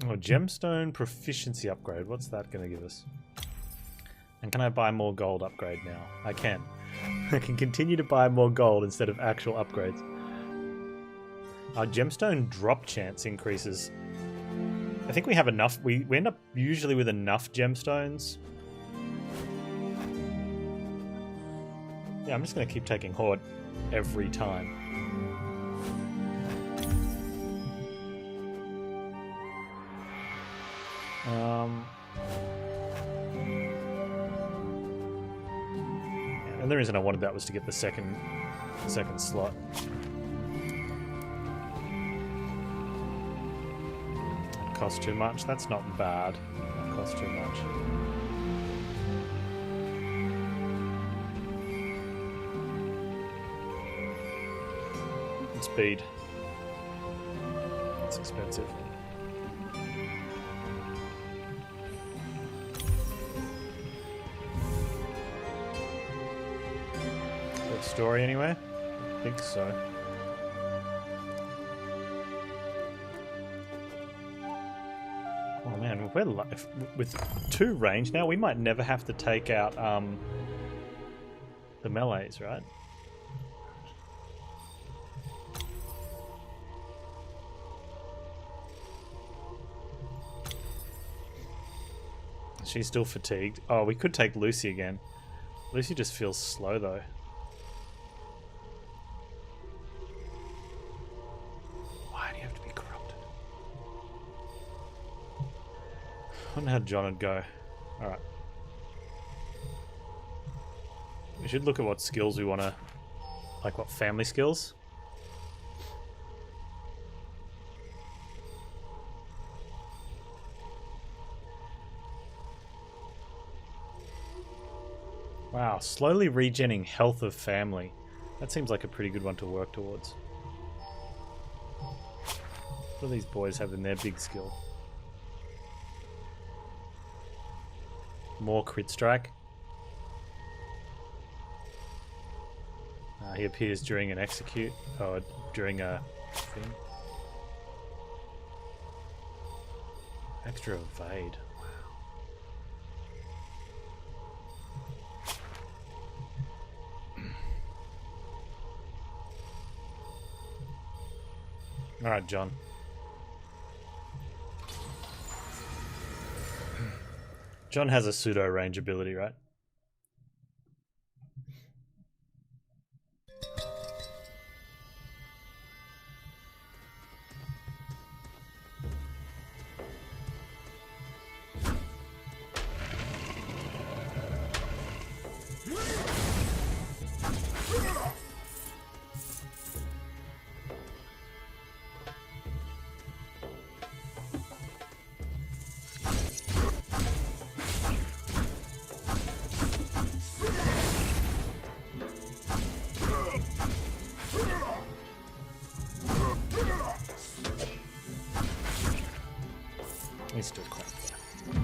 Oh, gemstone proficiency upgrade. What's that going to give us? And can I buy more gold upgrade now? I can. I can continue to buy more gold instead of actual upgrades. Our gemstone drop chance increases. I think we have enough. We end up usually with enough gemstones. Yeah, I'm just going to keep taking Horde every time. And the reason I wanted that was to get the second slot. It costs too much. That's not bad. That costs too much. And speed. It's expensive. Story anyway? I think so. Oh man, with 2 range now, we might never have to take out the melees, right? She's still fatigued. Oh, we could take Lucy again. Lucy just feels slow though. I wonder how John would go. Alright. We should look at what skills we want to... Like what family skills? Wow, slowly regenning health of family. That seems like a pretty good one to work towards. What do these boys have in their big skill? More crit strike. He appears during an execute. Oh, during a thing. Extra evade. Wow. Alright, John. John has a pseudo range ability, right? He's still quite there.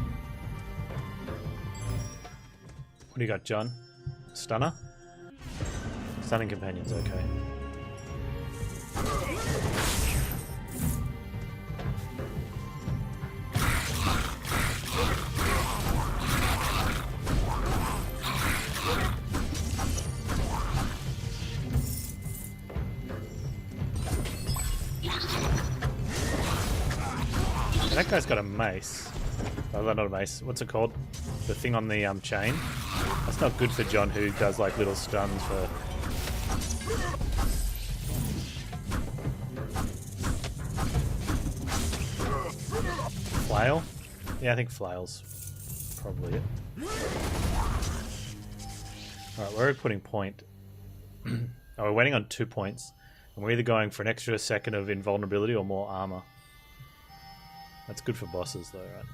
What do you got, John? Stunner? Stunning companions, okay. That guy's got a mace. Oh, not a mace. What's it called? The thing on the chain. That's not good for John, who does like little stuns for... Flail? Yeah, I think flail's probably it. Alright, where are we putting point? Oh, we're waiting on 2 points. And we're either going for an extra second of invulnerability or more armor. That's good for bosses though, right?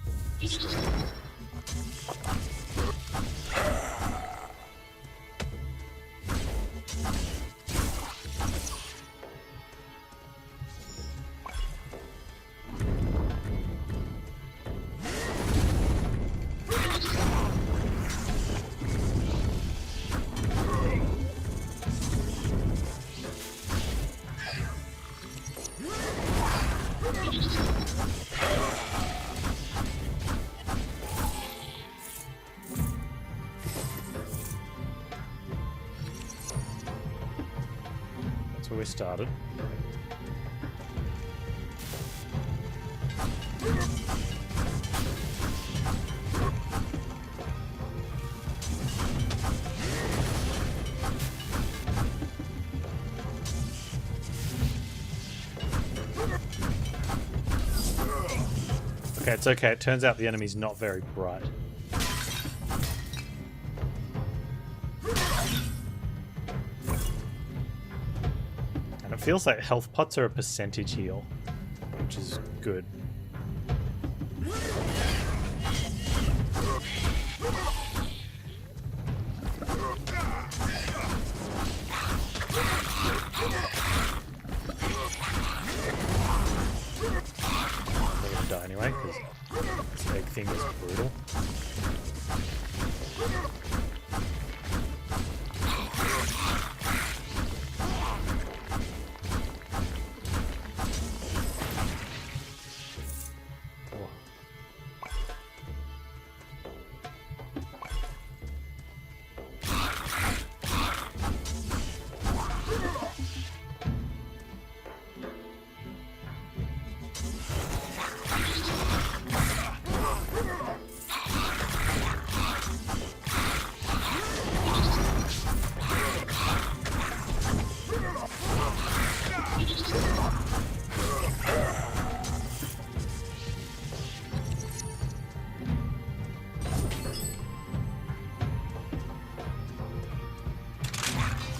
we started. Okay, it's okay. It turns out the enemy's not very bright. And it feels like health pots are a percentage heal, which is good. Die anyway, because this egg thing is brutal.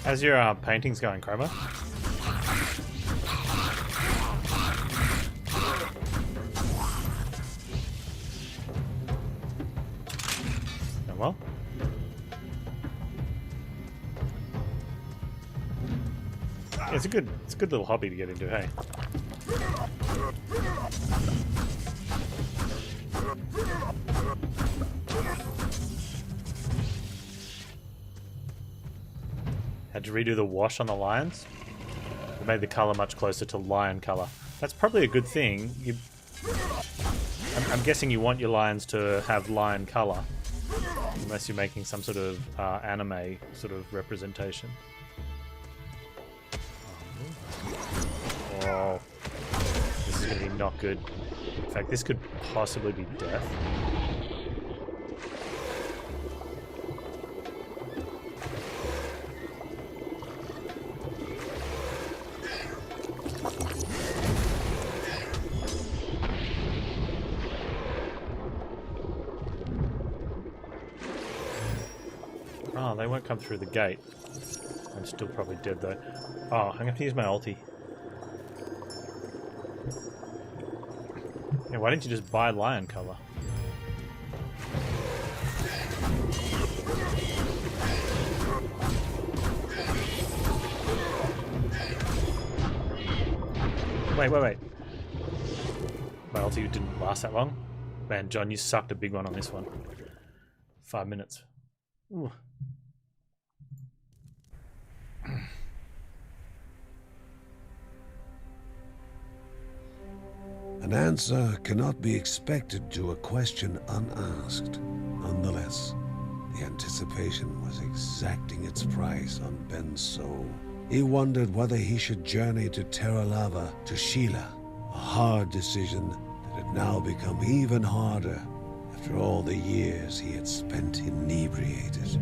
How's your paintings going, Chroma? Going well? Yeah, it's a good little hobby to get into, hey? Had to redo the wash on the lions. It made the colour much closer to lion colour. That's probably a good thing. I'm guessing you want your lions to have lion colour, unless you're making some sort of anime sort of representation. Oh, this is going to be not good. In fact, this could possibly be death. Oh, they won't come through the gate. I'm still probably dead though. Oh, I'm going to have to use my ulti. Yeah, why didn't you just buy lion colour? Wait. My ulti didn't last that long. Man, John, you sucked a big one on this one. 5 minutes. Ooh. An answer cannot be expected to a question unasked. Nonetheless, the anticipation was exacting its price on Ben's soul. He wondered whether he should journey to Terra Lava to Sheila, a hard decision that had now become even harder after all the years he had spent inebriated.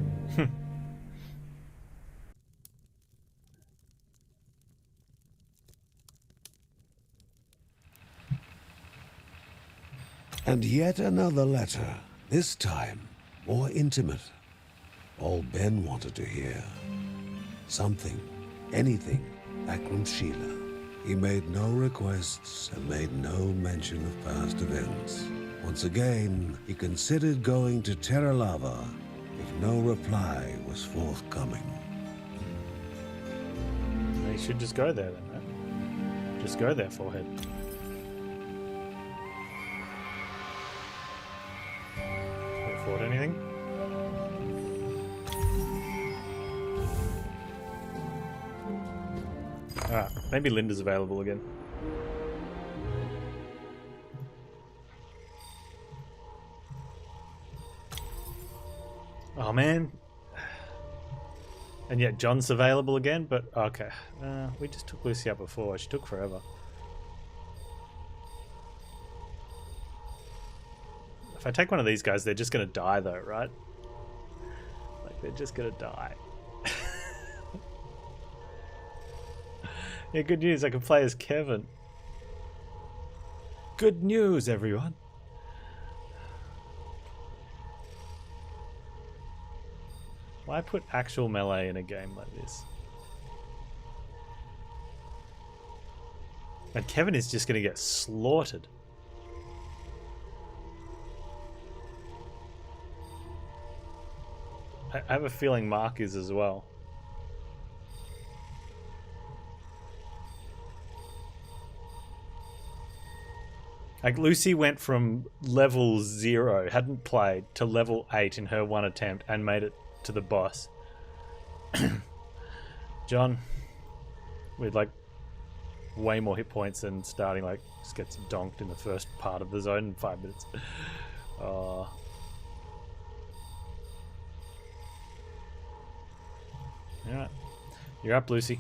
And yet another letter, this time more intimate. All Ben wanted to hear. Something, anything, back from Sheila. He made no requests and made no mention of past events. Once again, he considered going to Terra Lava if no reply was forthcoming. You should just go there then, right? Just go there, forehead. Afford anything? Alright, maybe Linda's available again. Oh man. And yet John's available again, but okay. We just took Lucy out before. She took forever. If I take one of these guys, they're just going to die though, right? Like, they're just going to die. Yeah, good news. I can play as Kevin. Good news, everyone. Why put actual melee in a game like this? And Kevin is just going to get slaughtered. I have a feeling Mark is as well. Like, Lucy went from level 0, hadn't played, to level 8 in her one attempt and made it to the boss. John, with like way more hit points and starting, like, just gets donked in the first part of the zone in 5 minutes. Alright. You're up, Lucy.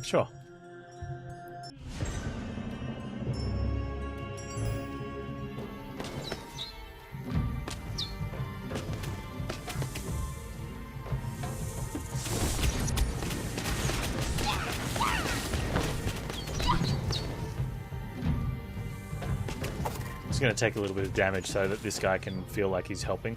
Sure. It's going to take a little bit of damage so that this guy can feel like he's helping.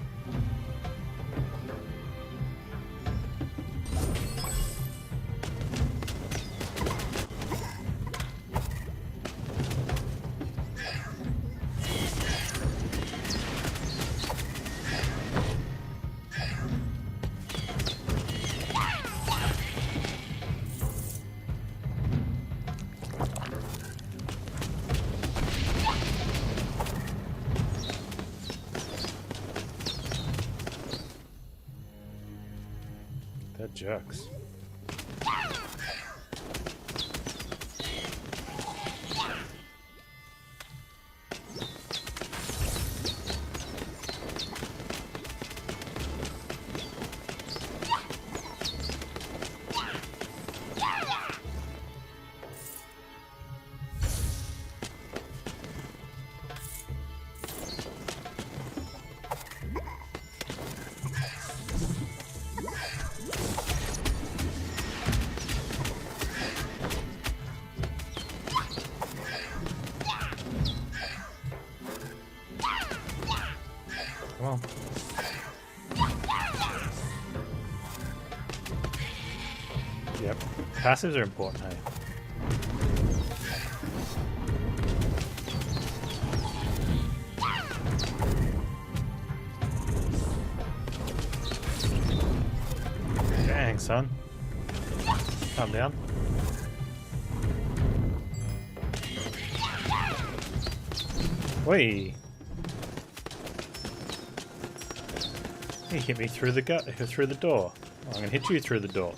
They're jerks. Well, yep. Passives are important, hey? Dang, son. Calm down. Whee! He hit me through the through the door. Oh, I'm gonna hit you through the door.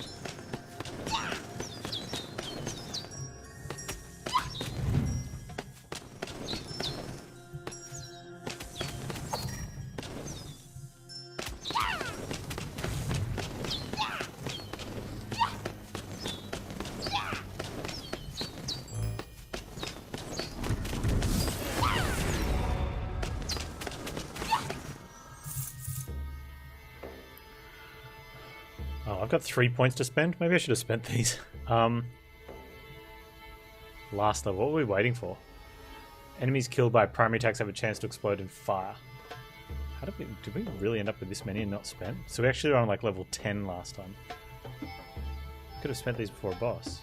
Oh, I've got 3 points to spend. Maybe I should have spent these. Last level. What were we waiting for? Enemies killed by primary attacks have a chance to explode in fire. How did we really end up with this many and not spent? So we actually were on like level 10 last time. Could have spent these before a boss.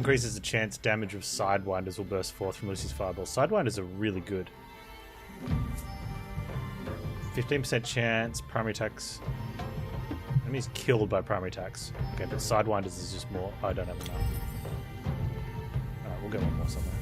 increases the chance damage of Sidewinders will burst forth from Lucy's fireball. Sidewinders are really good. 15% chance, primary attacks. Enemies killed by primary attacks. Okay, but Sidewinders is just more. I don't have enough. Alright, we'll get one more somewhere.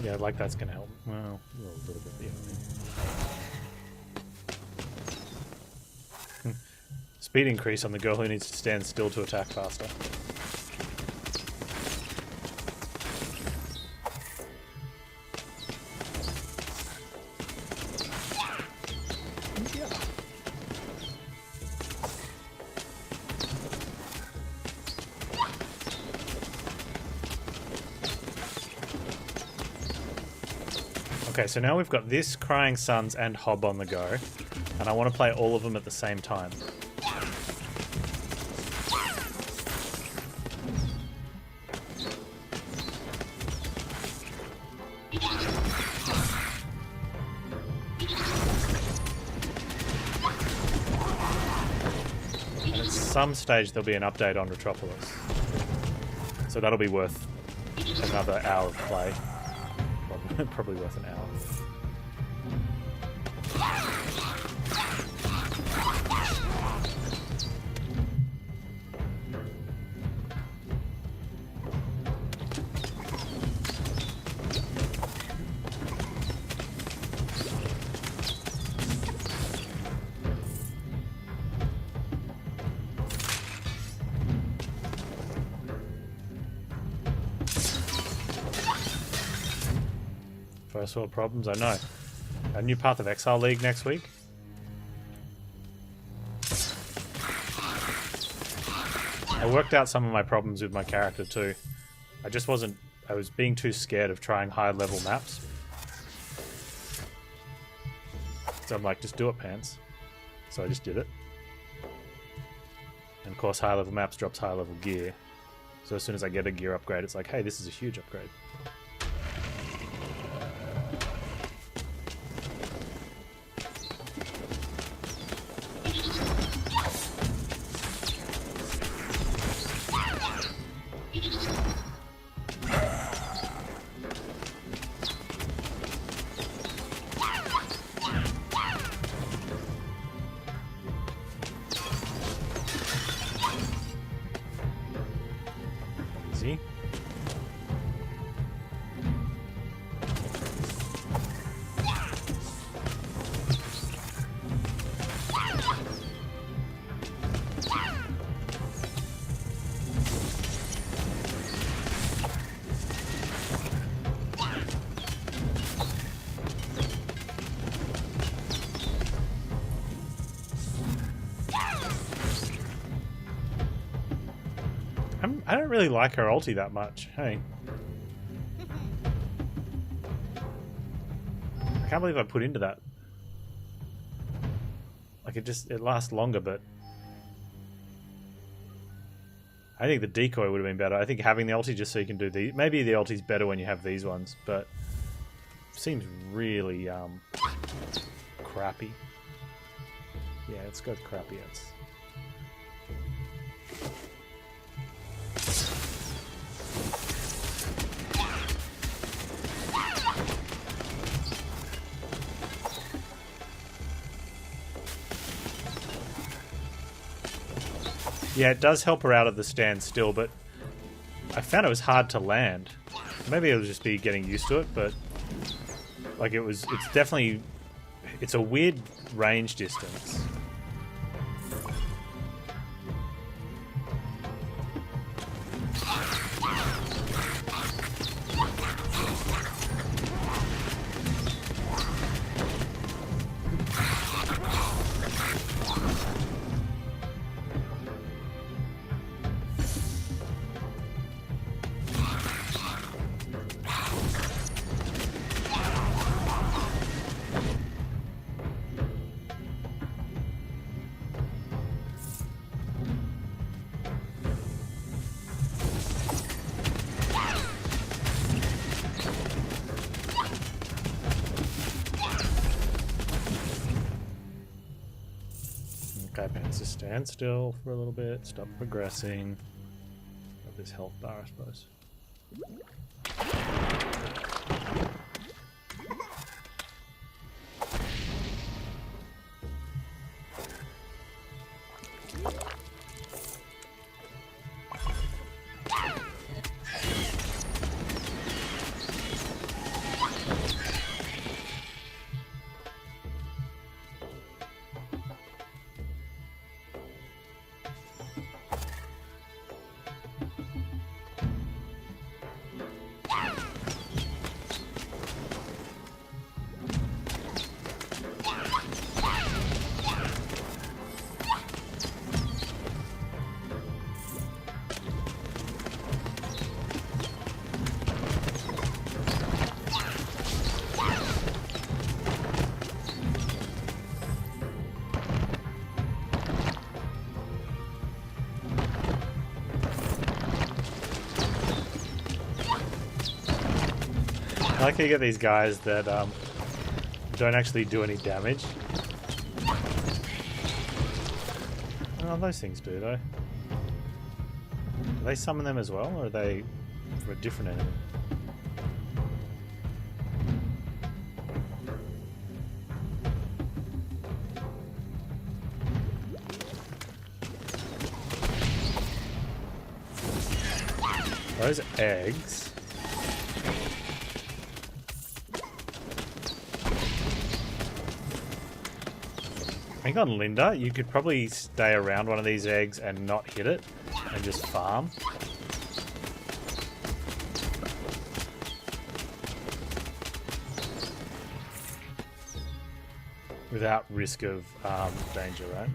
Yeah, like that's gonna help. Well, a little bit, you know what I mean? Speed increase on the girl who needs to stand still to attack faster. Okay, so now we've got this, Crying Suns, and Hob on the go, and I want to play all of them at the same time. And at some stage there'll be an update on Retropolis, so that'll be worth another hour of play. Probably worth an hour. First world problems, I know. A new Path of Exile League next week. I worked out some of my problems with my character too. I was being too scared of trying high level maps. So I'm like, just do it, Panz. So I just did it. And of course high level maps drops high level gear. So as soon as I get a gear upgrade, it's like, hey, this is a huge upgrade. Easy. I don't really like her ulti that much. Hey. I can't believe I put into that. Like it lasts longer, but I think the decoy would have been better. I think having the ulti just so you can do these. Maybe the ulti's better when you have these ones, but seems really crappy. Yeah, it's got crappy. Yeah, it does help her out of the stand still, but I found it was hard to land. Maybe it'll just be getting used to it, but like it's a weird range distance. Let's just stand still for a little bit, stop progressing. Got this health bar, I suppose. I like how you get these guys that don't actually do any damage. Oh, those things do though. Do they summon them as well, or are they for a different enemy? Those eggs. I think on Linda, you could probably stay around one of these eggs and not hit it, and just farm. Without risk of danger, right?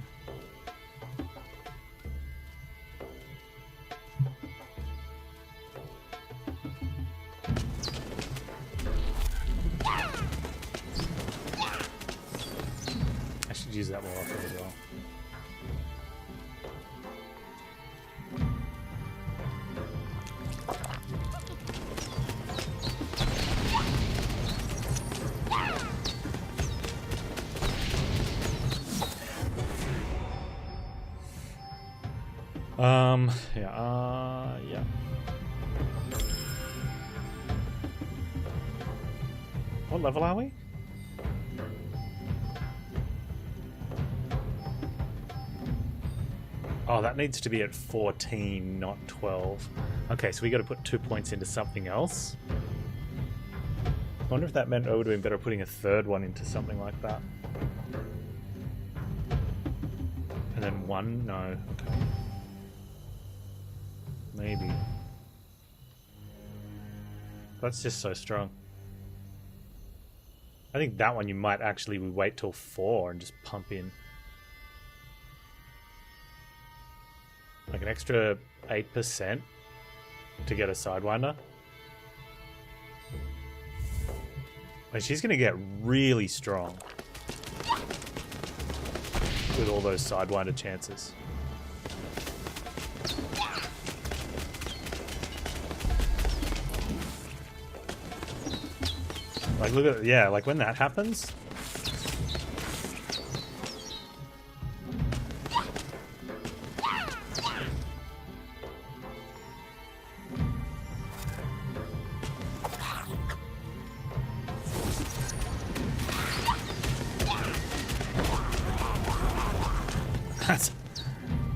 Use that more often as well. Yeah. What level are we? Oh, that needs to be at 14, not 12. Okay, so we got to put 2 points into something else. I wonder if that meant it would have been better putting a third one into something like that. And then one? No. Okay. Maybe. That's just so strong. I think that one you might actually wait till 4 and just pump in. Like an extra 8% to get a Sidewinder. And she's going to get really strong with all those Sidewinder chances. Like, look at, yeah, like when that happens.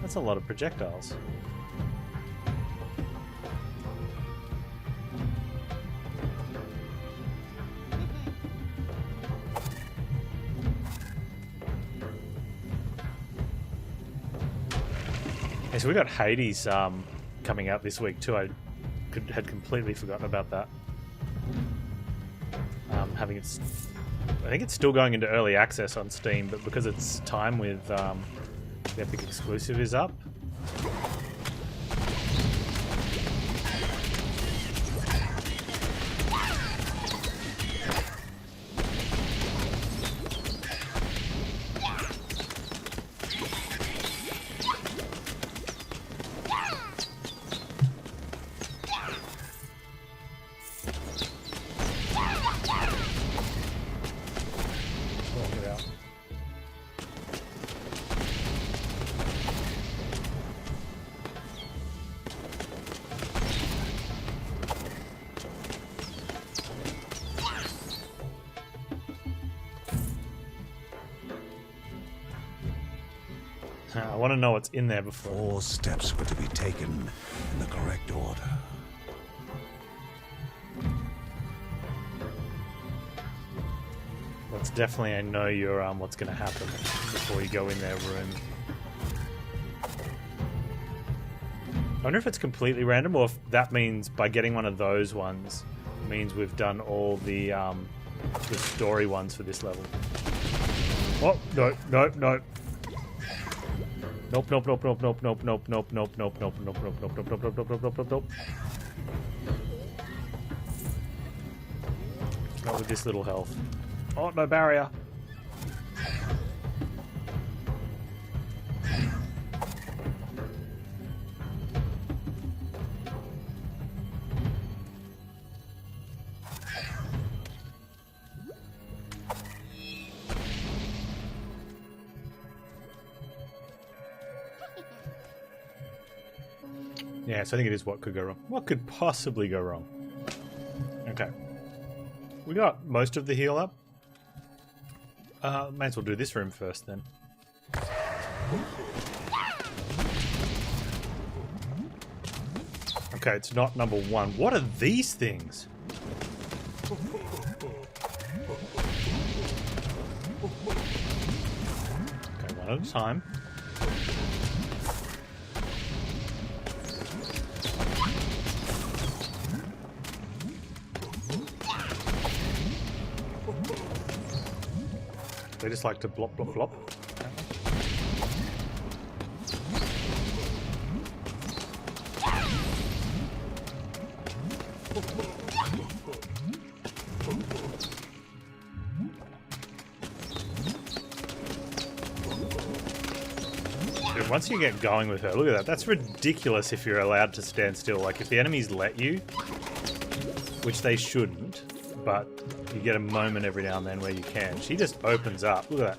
That's a lot of projectiles. Okay, so we got Hades coming out this week too. I had completely forgotten about that. I think it's still going into early access on Steam, but because it's time with the Epic exclusive is up. I want to know what's in there before. 4 steps were to be taken in the correct order. That's definitely a know your what's going to happen before you go in their room. I wonder if it's completely random, or if that means by getting one of those ones means we've done all the story ones for this level. Oh, no, no, no. Nope, nope, nope, nope, nope, nope, nope, nope, nope, nope, nope, nope, nope, nope, nope, nope, nope, nope, nope, nope. Not with this little health. Oh, no barrier. Yeah, so I think it is what could go wrong. What could possibly go wrong? Okay. We got most of the heal up. May as well do this room first then. Okay, it's not number 1. What are these things? Okay, one at a time. They just like to blop, blop, blop. Dude, once you get going with her, look at that. That's ridiculous if you're allowed to stand still. Like, if the enemies let you, which they shouldn't, but you get a moment every now and then where you can. She just opens up. Look at that.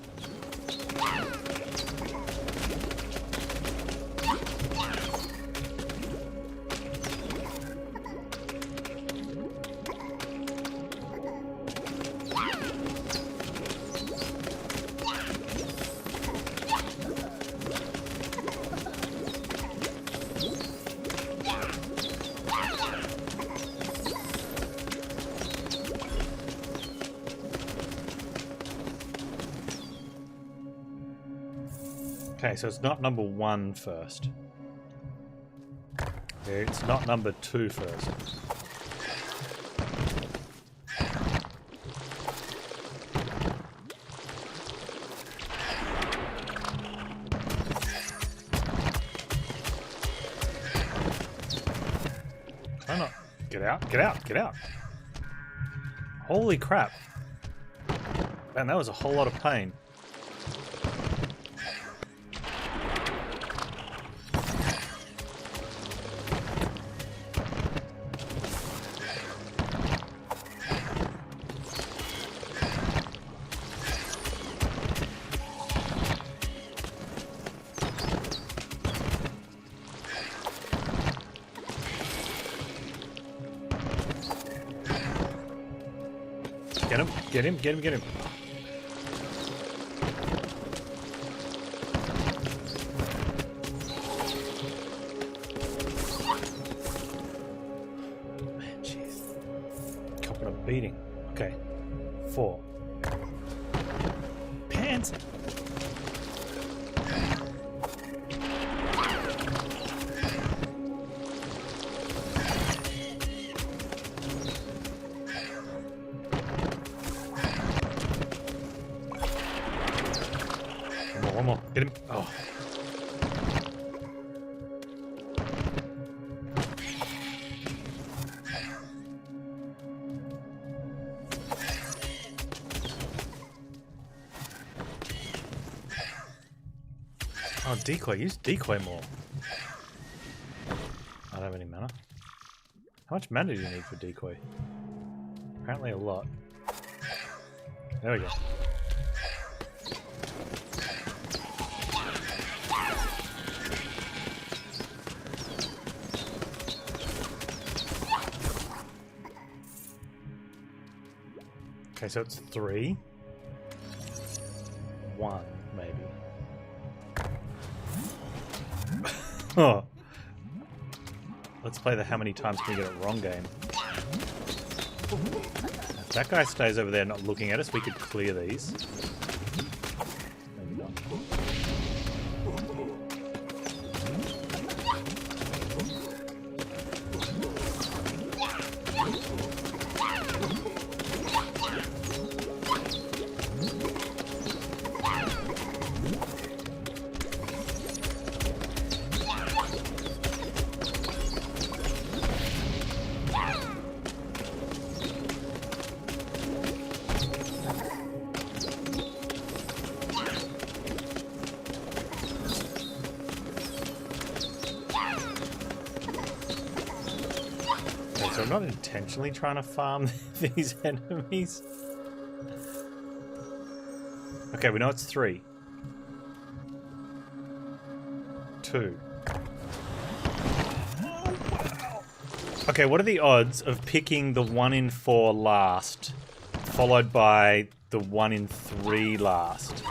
Okay, so it's not number 1 first. It's not number 2 first. Why not? Get out, get out, get out. Holy crap. Man, that was a whole lot of pain. Get him, get him, get him, get him. Man, jeez. Copping a beating. Okay. 4. Panz! One more. Get him. Oh. Oh, decoy. Use decoy more. I don't have any mana. How much mana do you need for decoy? Apparently a lot. There we go. Okay, so it's 3. 1, maybe. Oh. Let's play the how many times can we get it wrong game. If that guy stays over there not looking at us, we could clear these. Maybe not. So I'm not intentionally trying to farm these enemies. Okay, we know it's 3. 2. Okay, what are the odds of picking the 1 in 4 last, followed by the 1 in 3 last?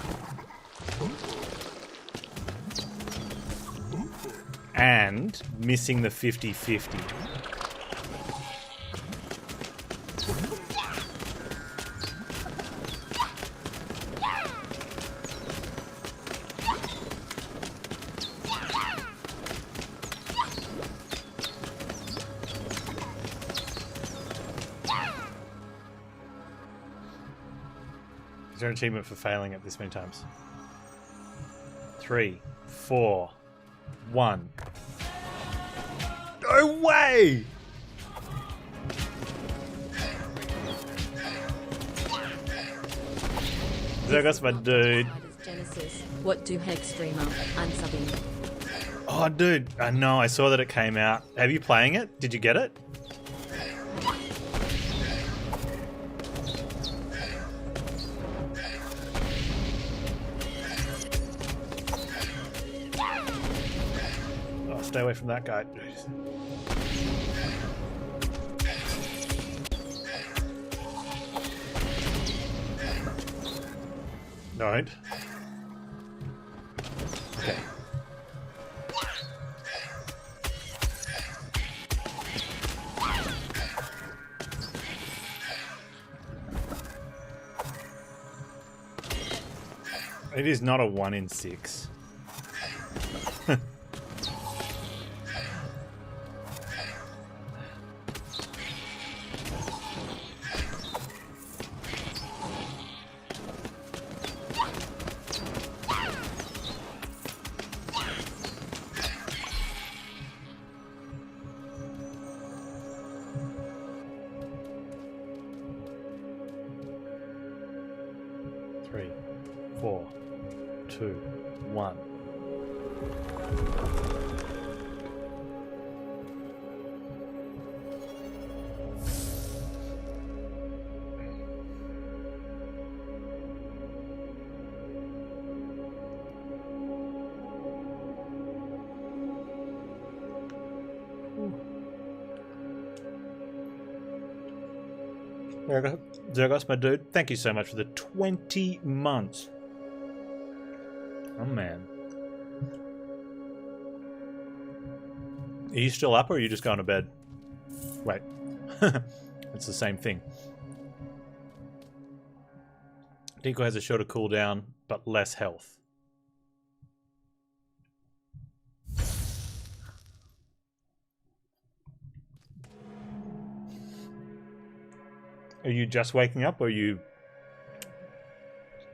And missing the 50-50. Is there an achievement for failing it this many times? 3, 4, 1. No way! That's my dude. What do heck streamer? I'm subbing. Oh, dude. I know. I saw that it came out. Have you playing it? Did you get it? Oh, stay away from that guy. Don't. Okay. It is not a 1 in 6. Three, 4, 2, 1. Zergos, my dude, thank you so much for the 20 months. Oh, man. Are you still up or are you just going to bed? Wait. It's the same thing. Decoy has a shorter cooldown, but less health. Are you just waking up or are you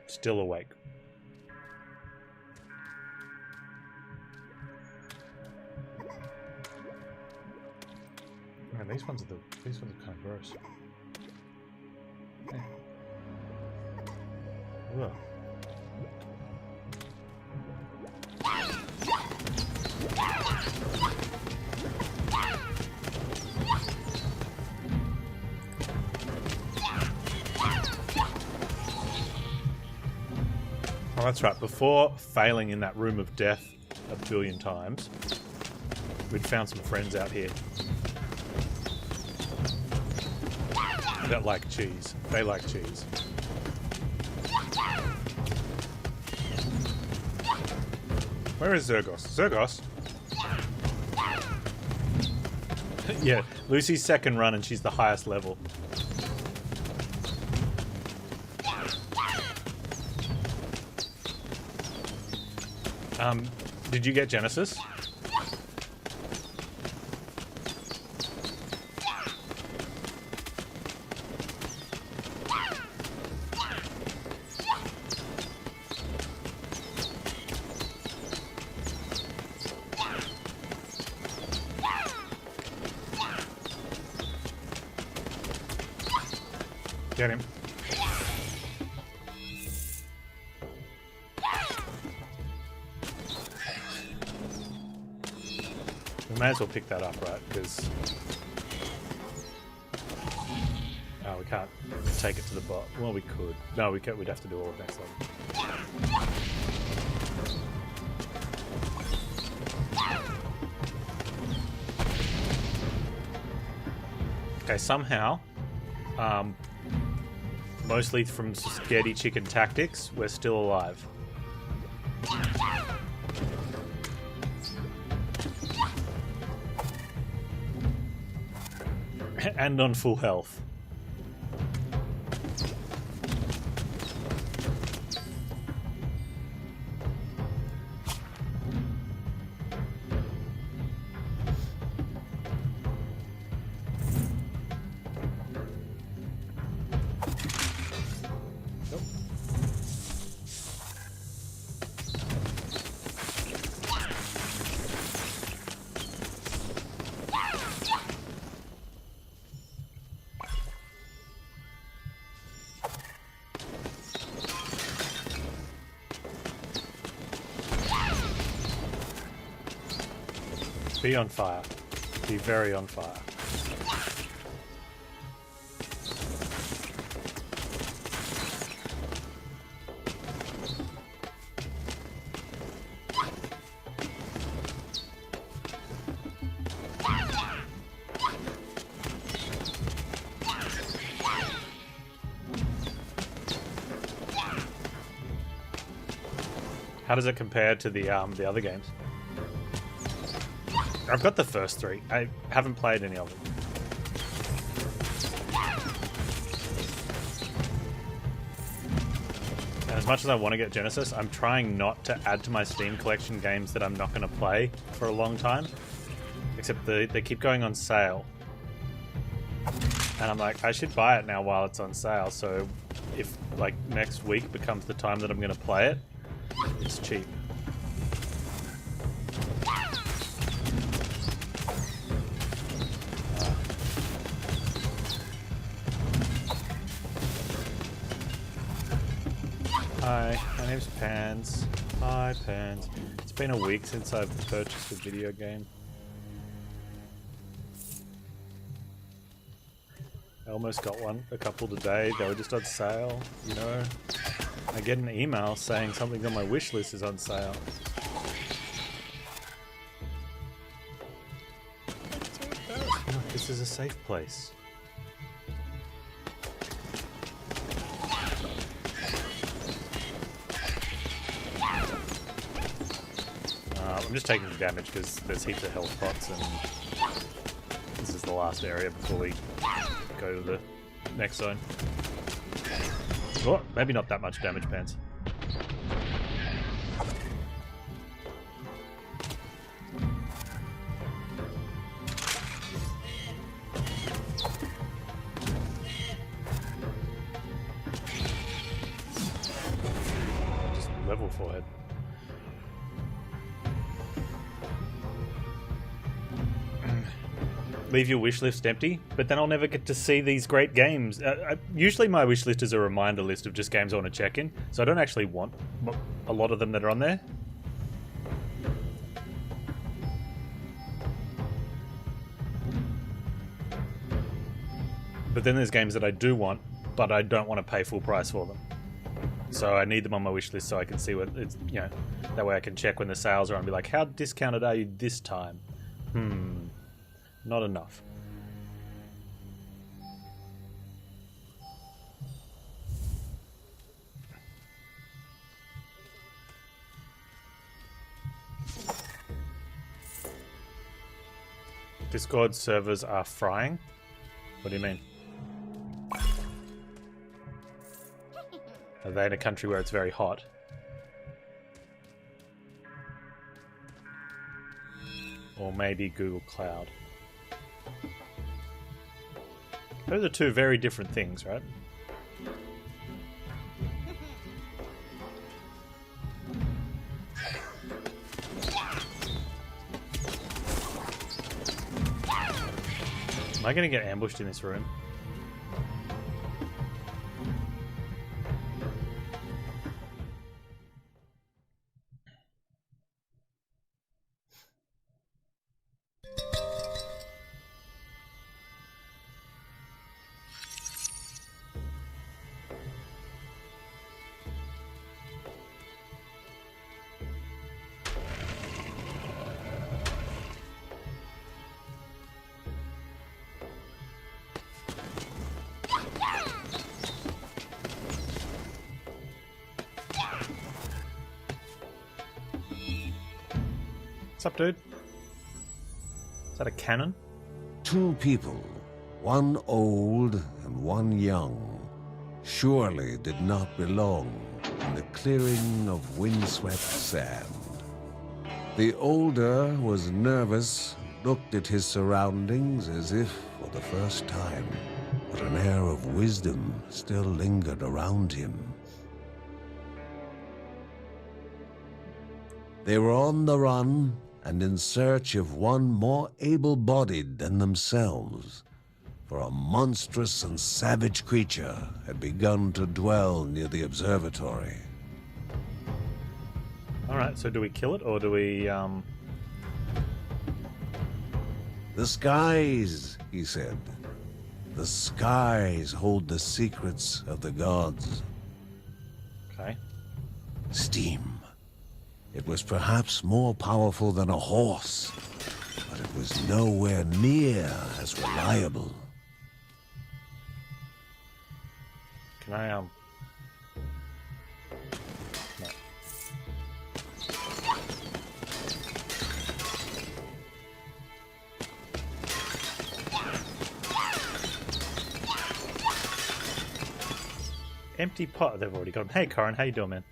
still awake? Man, these ones are kind of gross. Yeah. Ugh. Oh, that's right. Before failing in that room of death a billion times, we'd found some friends out here that like cheese. They like cheese. Where is Zergos? Zergos? Yeah, Lucy's second run and she's the highest level. Did you get Genesis? Get him. We may as well pick that up, right? Because... oh, we can't take it to the bot. Well, we could. No, we can't. We'd have to do all of next level. Okay, somehow... mostly from Scaredy Chicken tactics, we're still alive. And on full health. Be on fire. Be very on fire. How does it compare to the other games? I've got the first three. I haven't played any of them. And as much as I want to get Genesis, I'm trying not to add to my Steam collection games that I'm not going to play for a long time. Except they keep going on sale. And I'm like, I should buy it now while it's on sale, so if like next week becomes the time that I'm going to play it, it's cheap. Hi, my name's Panz. Hi, Panz. It's been a week since I've purchased a video game. I almost got one a couple today. They were just on sale, you know. I get an email saying something on my wish list is on sale. Look, this is a safe place. I'm just taking the damage because there's heaps of health pots and this is the last area before we go to the next zone. Oh, maybe not that much damage, Panz. Just level forehead. Leave your wish list empty, but then I'll never get to see these great games. Usually my wish list is a reminder list of just games I want to check in, so I don't actually want a lot of them that are on there. But then there's games that I do want, but I don't want to pay full price for them. So I need them on my wish list so I can see what it's, you know, that way I can check when the sales are on and be like, how discounted are you this time? Not enough. Discord servers are frying? What do you mean? Are they in a country where it's very hot? Or maybe Google Cloud. Those are two very different things, right? Am I going to get ambushed in this room? What's up, dude? Is that a cannon? 2 people, one old and one young, surely did not belong in the clearing of windswept sand. The older was nervous, looked at his surroundings as if for the first time, but an air of wisdom still lingered around him. They were on the run and in search of one more able-bodied than themselves, for a monstrous and savage creature had begun to dwell near the observatory. Alright, so do we kill it, or do we, The skies, he said. The skies hold the secrets of the gods. Okay. Steam. It was perhaps more powerful than a horse, but it was nowhere near as reliable. Can I, No. Empty pot, they've already got. Hey, Corin, how you doing, man?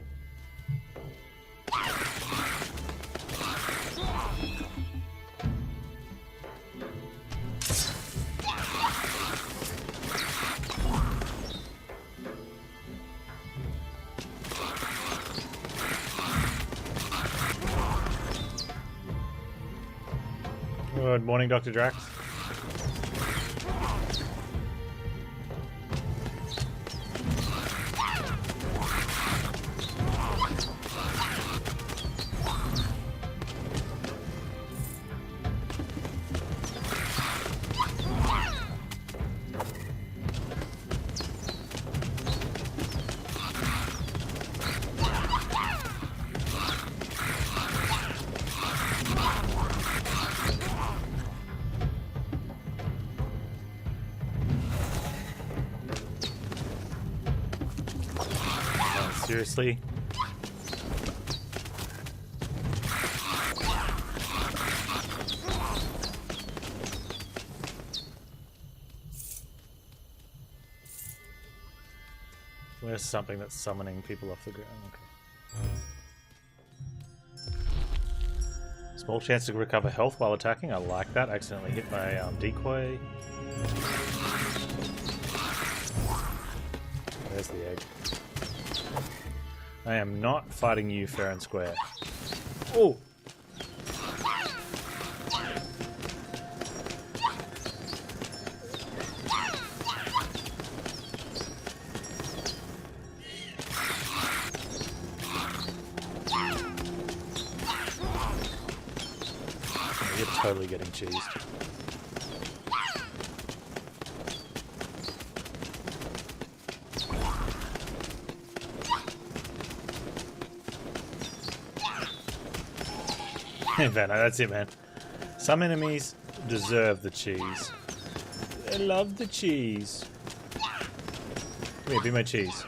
Good morning, Dr. Drax. Seriously? Where's something that's summoning people off the ground? Okay. Small chance to recover health while attacking. I like that. Accidentally hit my decoy. There's the egg. I am not fighting you fair and square. Oh! You're totally getting cheesed. Vanna, that's it, man. Some enemies deserve the cheese. I love the cheese. Come here, be my cheese.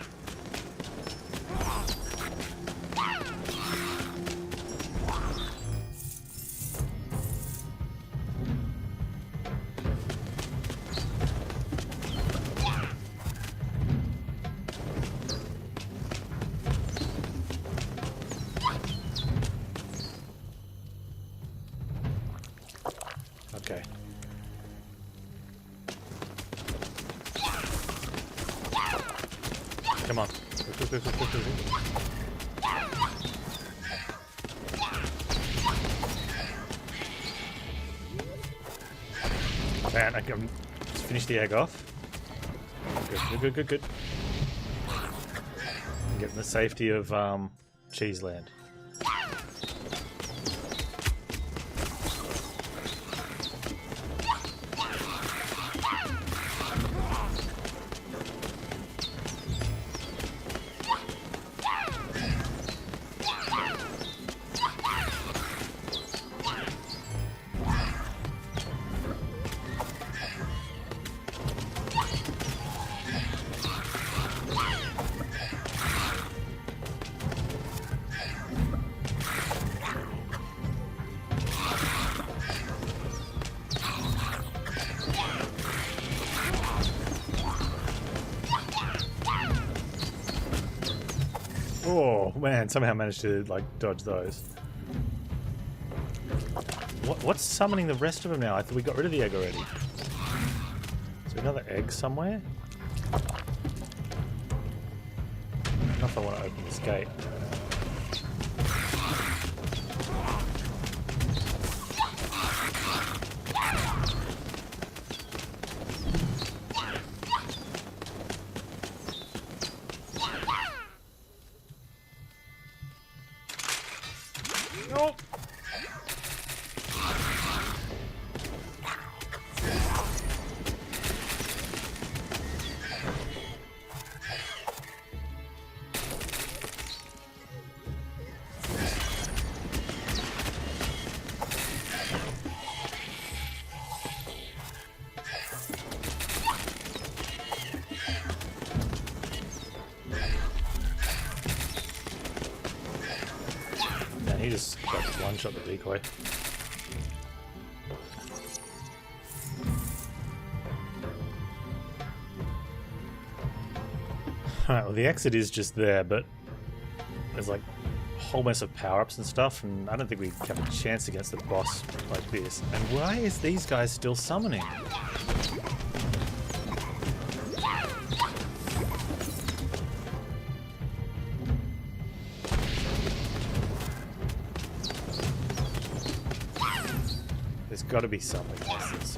Come on. Quick. Man, I can just finish the egg off. Good. Get in the safety of Cheeseland. Oh man, somehow managed to like dodge those. What's summoning the rest of them now? I thought we got rid of the egg already. Is there another egg somewhere? I don't know if I want to open this gate. Nope. He just got one-shot the decoy. Alright, well the exit is just there, but there's like a whole mess of power-ups and stuff, and I don't think we have a chance against the boss like this. And why is these guys still summoning? There's got to be something else.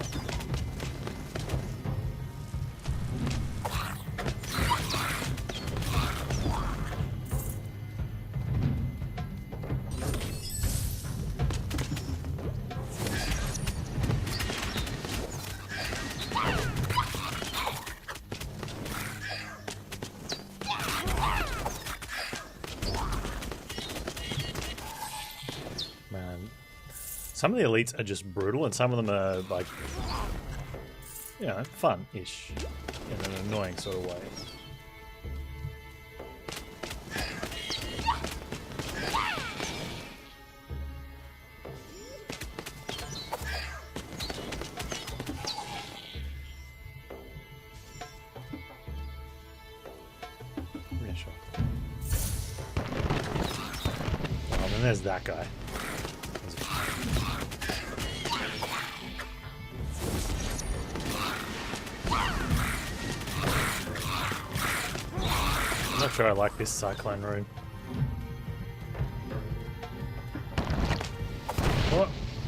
Man. Some of the elites are just brutal, and some of them are like, you know, fun-ish in an annoying sort of way. Yeah, sure. Oh, and then there's that guy. I'm not sure I like this cyclone room.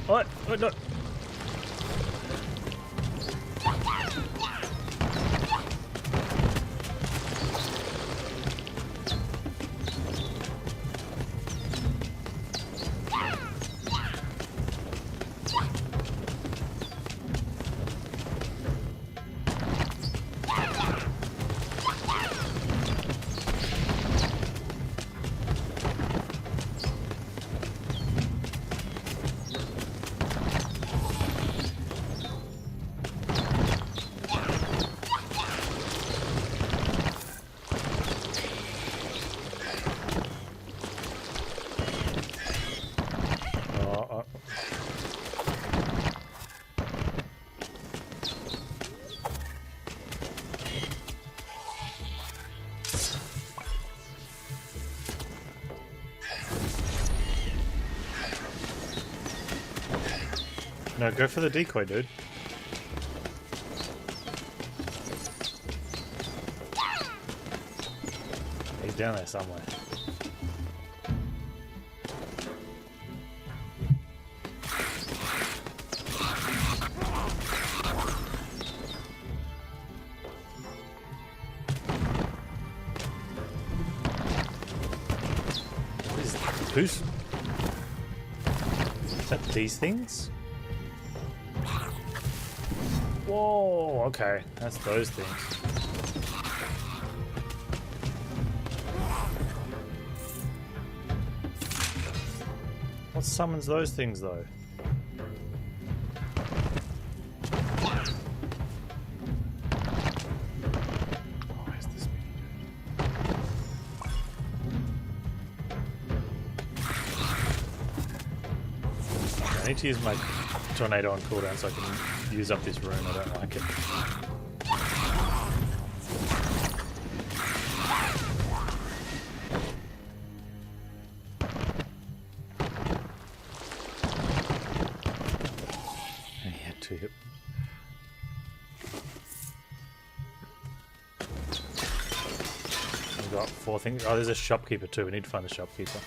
What? No. No, go for the decoy, dude. down there somewhere. Who's... Is that these things? Whoa, okay. That's those things. What summons those things, though? I need to use my tornado on cooldown so I can use up this rune. I don't like it. And he had 2 hit. We've got 4 things. Oh, there's a shopkeeper too. We need to find the shopkeeper.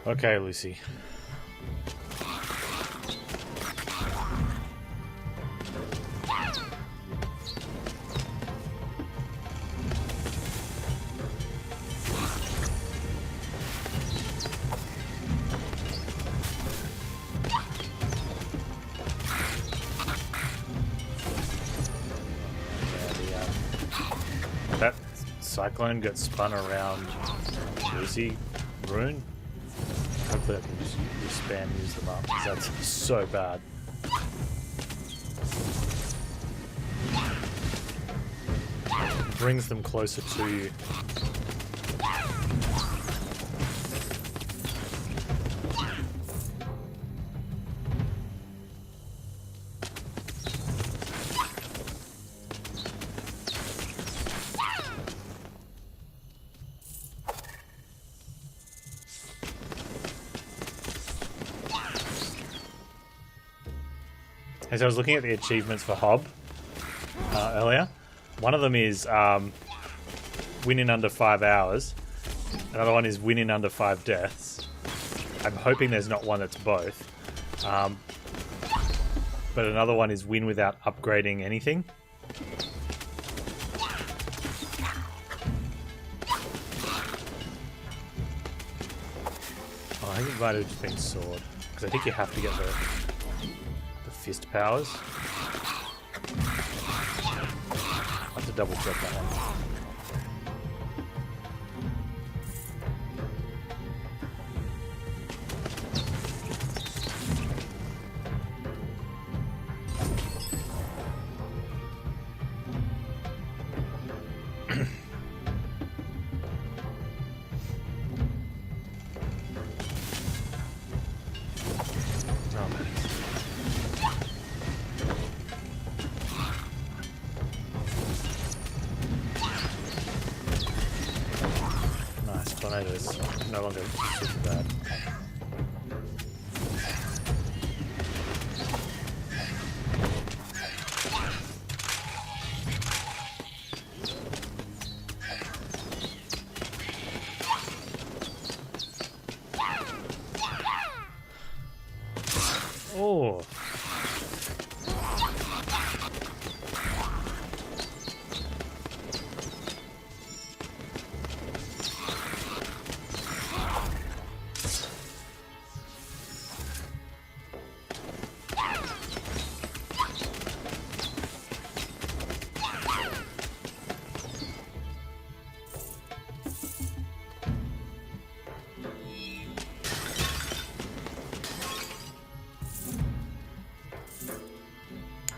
Okay, Lucy. That cyclone got spun around Lucy rune. Hopefully I can just spam use them up, because that's so bad. It brings them closer to you. As I was looking at the achievements for Hob earlier, one of them is win in under 5 hours. Another one is win in under 5 deaths. I'm hoping there's not one that's both. But another one is win without upgrading anything. Oh, I think it might have just been sword, because I think you have to get the fist powers. I have to double check that one. Tornadoes no longer super bad. Oh.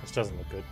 This doesn't look good.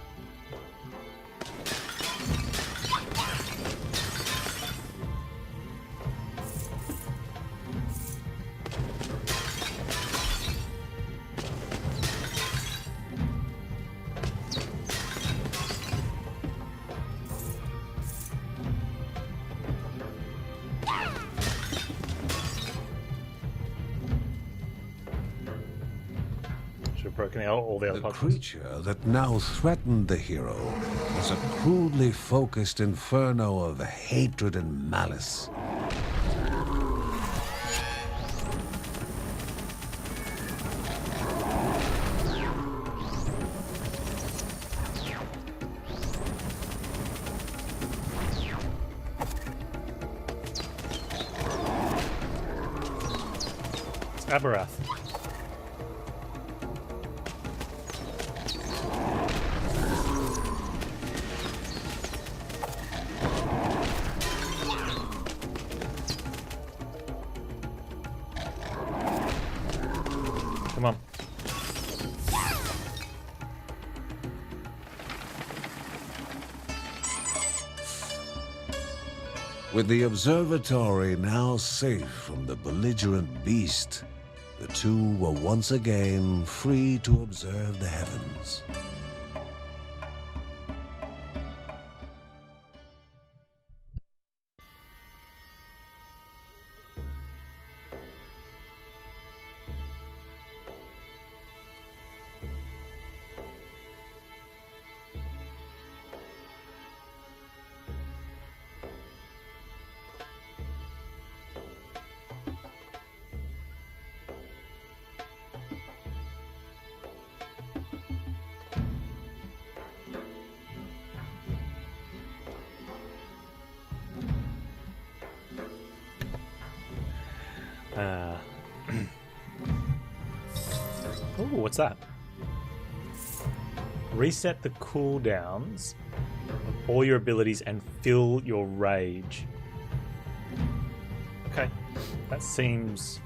Should have broken out all the other The potions. creature that now threatened the hero was a crudely focused inferno of hatred and malice. It's Abarath. Come on. With the observatory now safe from the belligerent beast, the two were once again free to observe the heavens. Oh, what's that? Reset the cooldowns of all your abilities and fill your rage. Okay, that seems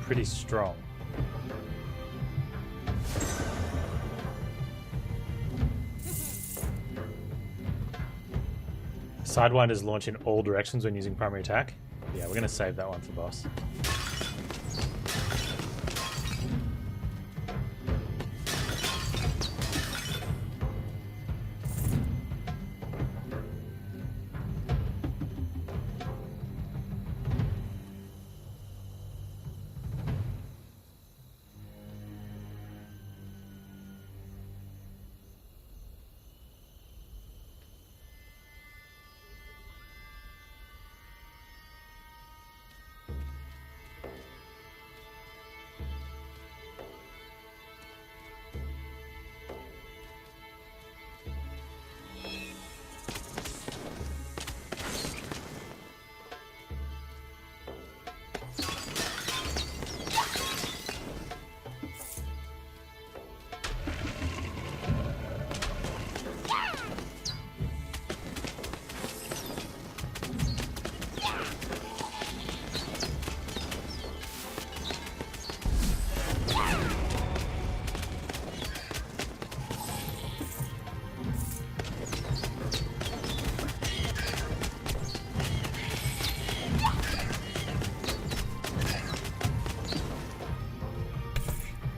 pretty strong. Sidewinders launch in all directions when using primary attack. Yeah, we're going to save that one for boss.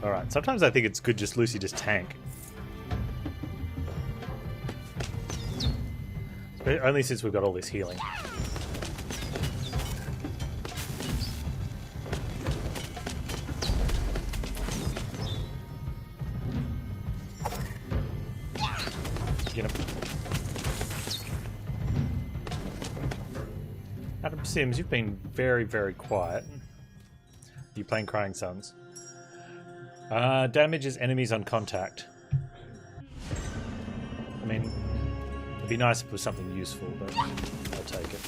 Alright, sometimes I think it's good just Lucy just tank. Only since we've got all this healing. Get him. Adam Sims, you've been very, very quiet. You playing Crying Suns? Damages enemies on contact. I mean, it'd be nice if it was something useful, but I'll take it.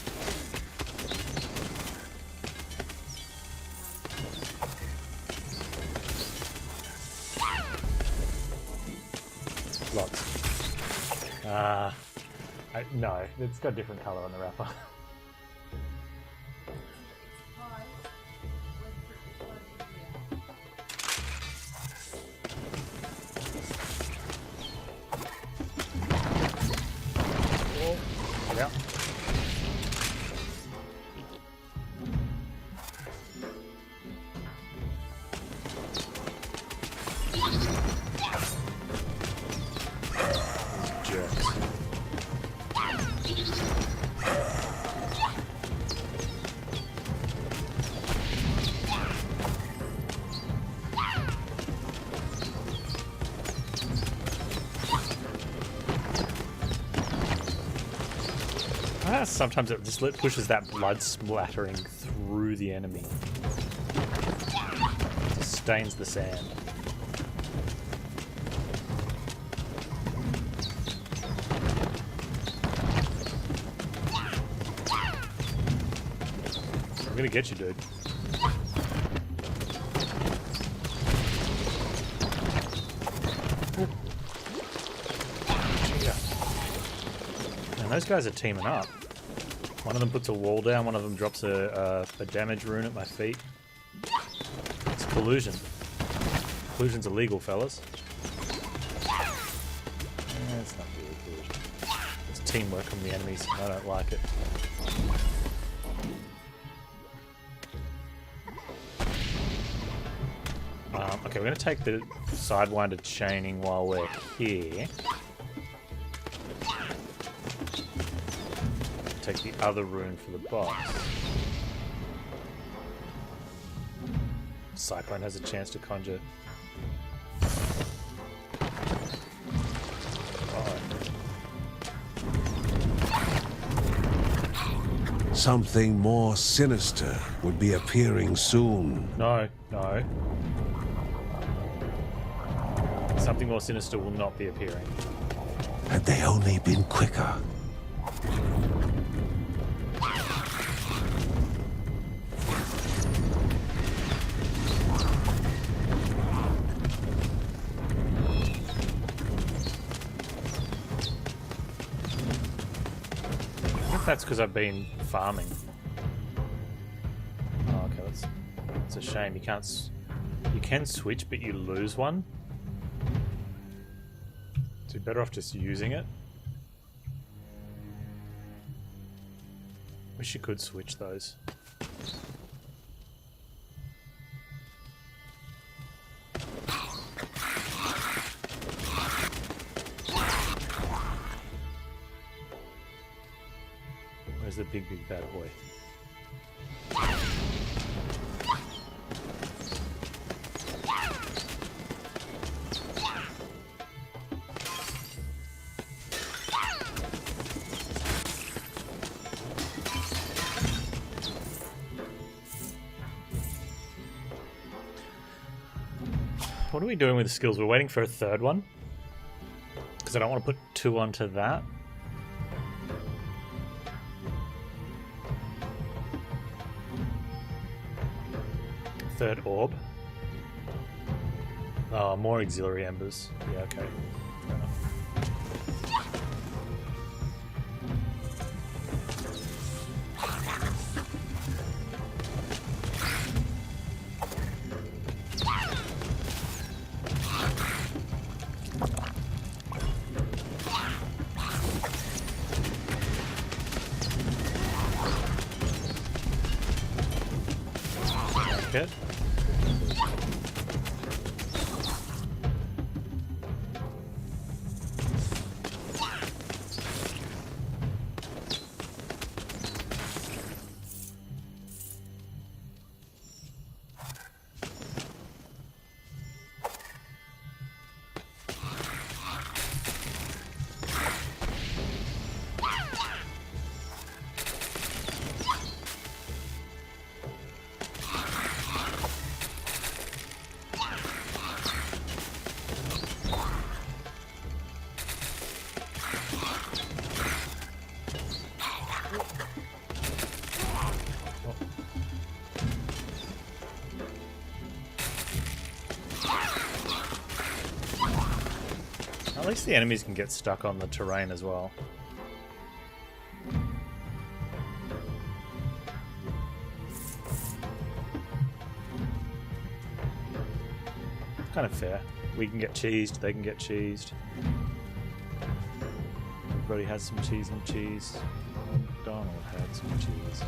Lots. No, it's got a different colour on the wrapper. Yeah. Jerks. sometimes it just pushes that blood splattering through the enemy. It stains the sand. I'm gonna get you, dude. And those guys are teaming up. One of them puts a wall down, one of them drops a damage rune at my feet. It's collusion. Collusion's illegal, fellas. It's not really collusion. It's teamwork from the enemies. I don't like it. Okay, we're going to take the Sidewinder chaining while we're here. Take the other rune for the boss. Cyclone has a chance to conjure. Oh. Something more sinister would be appearing soon. No, no. Something more sinister will not be appearing. Had they only been quicker. I think that's because I've been farming. Oh, okay, that's a shame. You can't. You can switch, but you lose one. So you're better off just using it. Wish you could switch those. Where's the big bad boy? What are we doing with the skills? We're waiting for a third one. Because I don't want to put 2 onto that. Third orb. Oh, more auxiliary embers. Yeah, okay. Fair enough. Good. At least the enemies can get stuck on the terrain as well. Kind of fair. We can get cheesed, they can get cheesed. Everybody has some cheese and cheese. Donald had some cheese.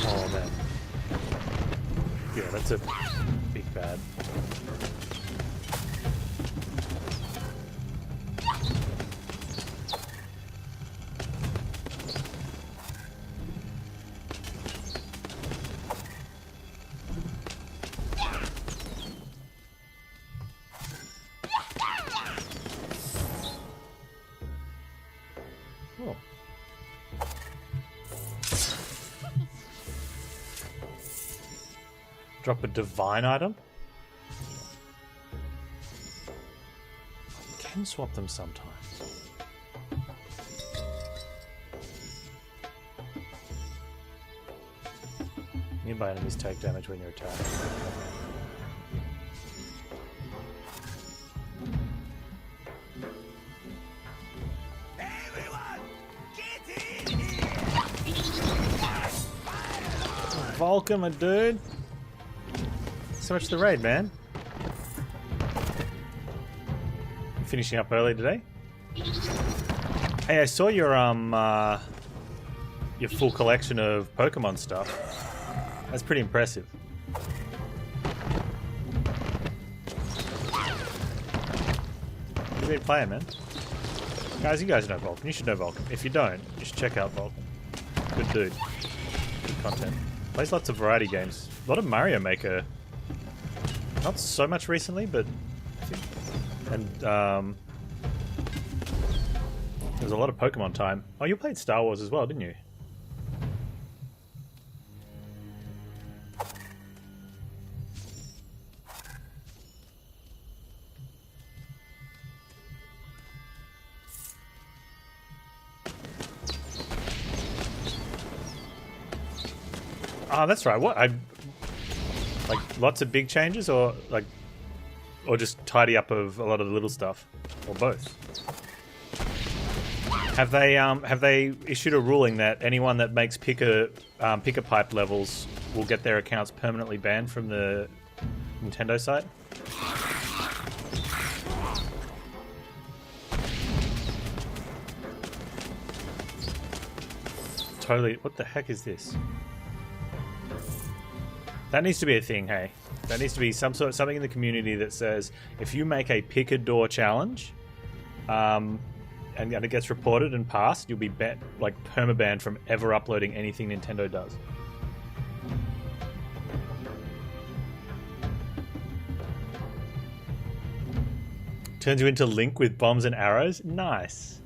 Oh man. Yeah, that's a big bad. Drop a divine item. Can swap them sometimes. Nearby enemies take damage when you're attacked. Vulcan, my dude. So much the raid, man. Finishing up early today. Hey, I saw your full collection of Pokemon stuff. That's pretty impressive. What have you been playing, man? Guys, you guys know Vulcan. You should know Vulcan. If you don't, you should check out Vulcan. Good dude. Good content. Plays lots of variety games. A lot of Mario Maker. Not so much recently, but I think... And, there was a lot of Pokemon time. Oh, you played Star Wars as well, didn't you? Ah, that's right. What? Like, lots of big changes, or like... Or just tidy up of a lot of the little stuff, or both. Have they issued a ruling that anyone that makes picker pipe levels will get their accounts permanently banned from the Nintendo site? Totally. What the heck is this? That needs to be a thing, hey. That needs to be something in the community that says if you make a pick a door challenge, and it gets reported and passed, you'll be permabanned from ever uploading anything Nintendo does. Turns you into Link with bombs and arrows? Nice.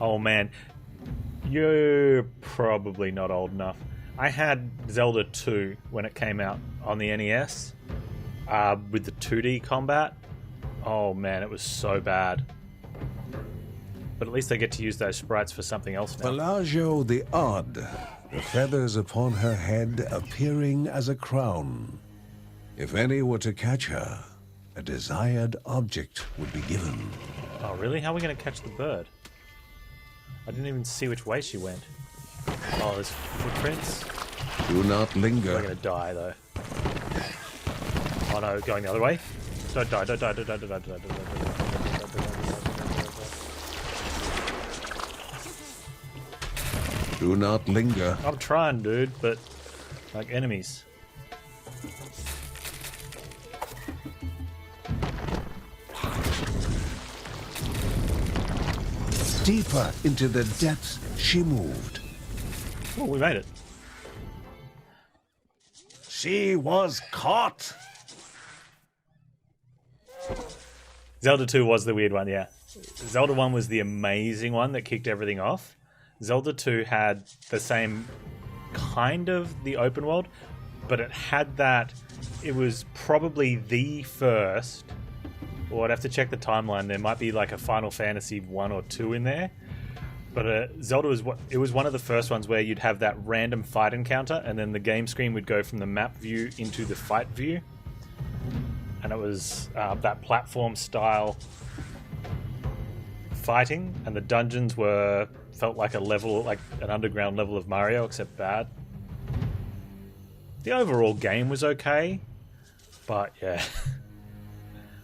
Oh man, you're probably not old enough. I had Zelda 2 when it came out on the NES with the 2D combat. Oh man, it was so bad. But at least they get to use those sprites for something else now. Bellagio the Odd, the feathers upon her head appearing as a crown. If any were to catch her, a desired object would be given. Oh really? How are we going to catch the bird? I didn't even see which way she went. Oh, there's footprints. Do not linger. We're going to die though. Oh no, going the other way? Don't die, don't die, don't die, don't die, don't die, don't die, don't die. Do not linger. I'm trying, dude, but like enemies. Deeper into the depths she moved. Oh, we made it. She was caught. Zelda 2 was the weird one, yeah. Zelda 1 was the amazing one that kicked everything off. Zelda 2 had the same kind of the open world, but it had that... It was probably the first... Well, I'd have to check the timeline. There might be like a Final Fantasy 1 or 2 in there. But Zelda was one of the first ones where you'd have that random fight encounter, and then the game screen would go from the map view into the fight view. And it was that platform style fighting, and the dungeons felt like a level, like an underground level of Mario, except bad. The overall game was okay, but yeah.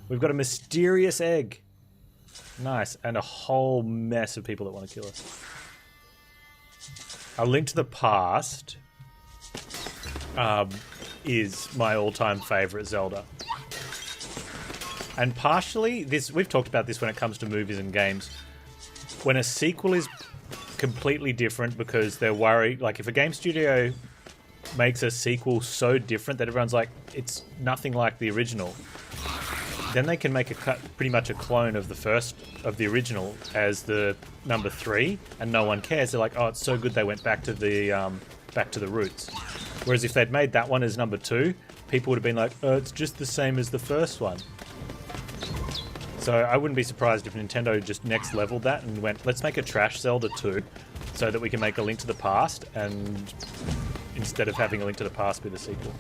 We've got a mysterious egg. Nice. And a whole mess of people that want to kill us. A Link to the Past is my all-time favorite Zelda. And partially, we've talked about this when it comes to movies and games. When a sequel is completely different because they're worried, like if a game studio makes a sequel so different that everyone's like, it's nothing like the original, then they can make pretty much a clone of the original as the number 3, and no one cares. They're like, oh, it's so good they went back to the roots. Whereas if they'd made that one as number 2, people would have been like, oh, it's just the same as the first one. So I wouldn't be surprised if Nintendo just next leveled that and went, let's make a Trash Zelda 2 so that we can make A Link to the Past, and instead of having A Link to the Past be the sequel.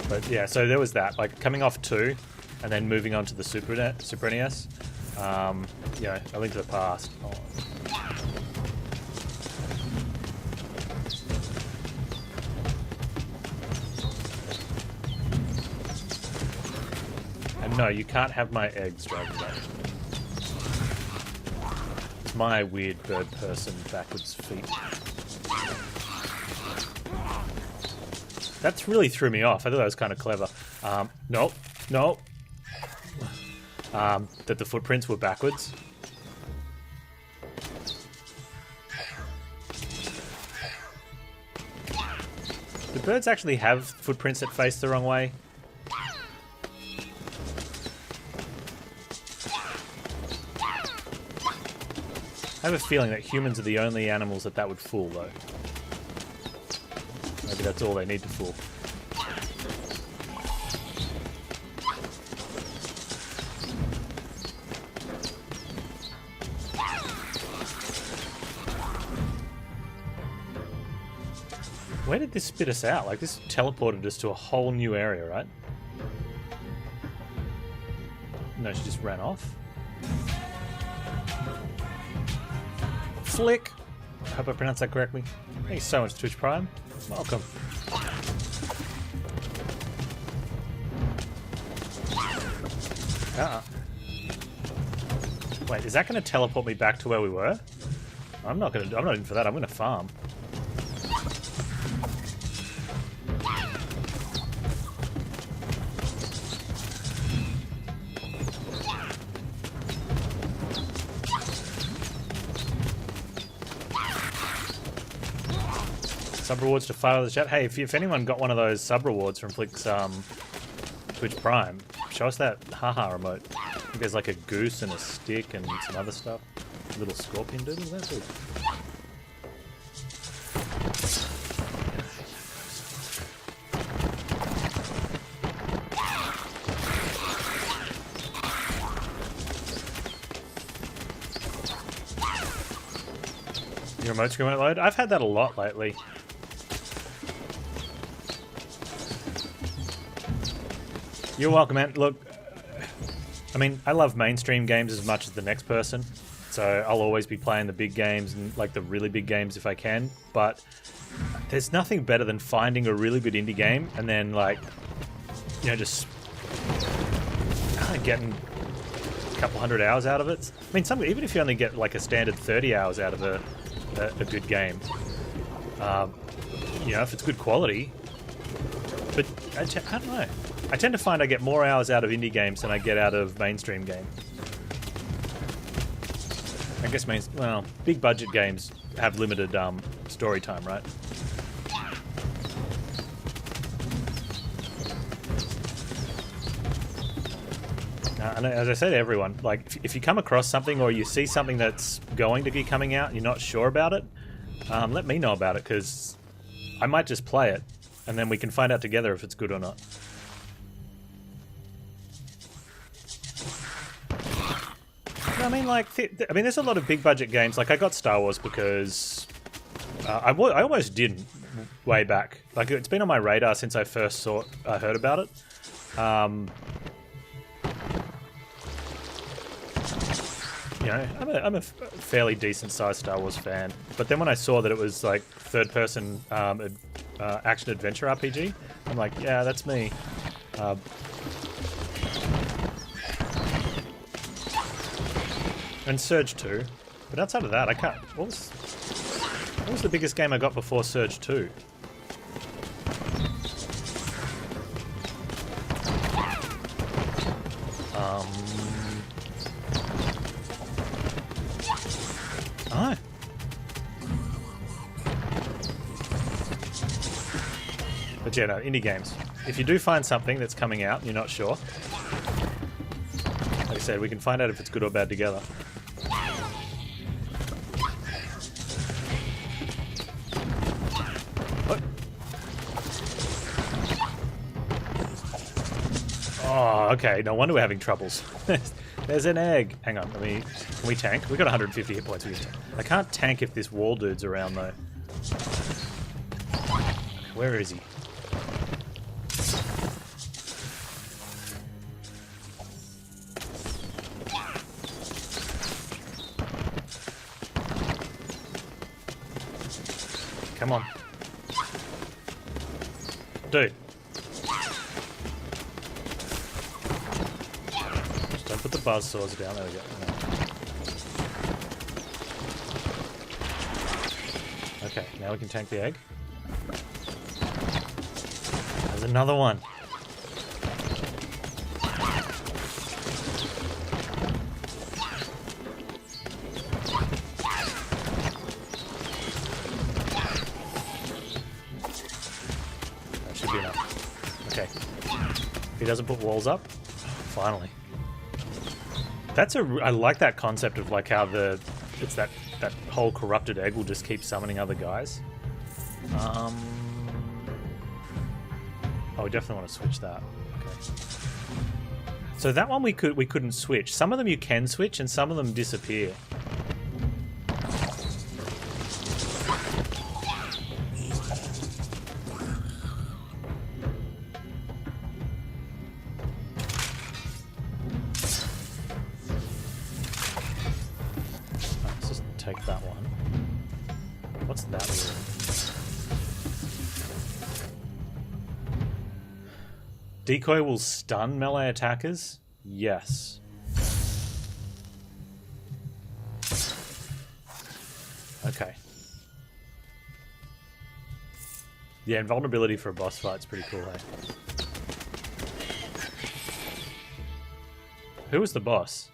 But yeah, so there was that, like coming off 2 and then moving on to the Super NES. Yeah, A Link to the Past. Oh. And no, you can't have my eggs, Dragon Ball. It's my weird bird person backwards feet. That really threw me off. I thought that was kind of clever. Nope. Nope. That the footprints were backwards. Do birds actually have footprints that face the wrong way? I have a feeling that humans are the only animals that would fool, though. Maybe that's all they need to fool. Where did this spit us out? Like, this teleported us to a whole new area, right? No, she just ran off. Flick! I hope I pronounced that correctly. Thank you so much, Twitch Prime. Welcome. Wait, is that going to teleport me back to where we were? I'm not in for that. I'm going to farm. Sub rewards to fire the chat. Hey, if anyone got one of those sub rewards from Flick's Twitch Prime, show us that haha remote. I think there's like a goose and a stick and some other stuff. A little scorpion doodle. That's it. Your remote screen won't load? I've had that a lot lately. You're welcome, man. Look, I mean, I love mainstream games as much as the next person, so I'll always be playing the big games and like the really big games if I can, but there's nothing better than finding a really good indie game and then, like, you know, just getting a couple hundred hours out of it. I mean, even if you only get like a standard 30 hours out of a good game, you know, if it's good quality. But I don't know. I tend to find I get more hours out of indie games than I get out of mainstream games. I guess well, big budget games have limited story time, right? And as I say to everyone, like, if you come across something or you see something that's going to be coming out and you're not sure about it, let me know about it, because I might just play it and then we can find out together if it's good or not. I mean, like, there's a lot of big budget games. Like, I got Star Wars because I almost didn't way back. Like, it's been on my radar since I first heard about it. You know, I'm a fairly decent sized Star Wars fan. But then when I saw that it was like third person action adventure RPG, I'm like, yeah, that's me. And Surge 2. But outside of that, I can't... What was the biggest game I got before Surge 2? Oh. But yeah, no, indie games. If you do find something that's coming out and you're not sure, we said, we can find out if it's good or bad together. What? Oh, okay. No wonder we're having troubles. There's an egg. Hang on, can we tank? We got 150 hit points. I can't tank if this wall dude's around though. Where is he? Come on. Dude. Just don't put the buzzsaws down. There we go. No. Okay, now we can tank the egg. There's another one. That should be enough. Okay. If he doesn't put walls up, finally. That's I like that concept of like how it's that whole corrupted egg will just keep summoning other guys. Oh, we definitely want to switch that. Okay. So that one we couldn't switch. Some of them you can switch, and some of them disappear. Let's just take that one. What's that weird? Decoy will stun melee attackers? Yes. Okay. Yeah, invulnerability for a boss fight's pretty cool, hey? Who was the boss?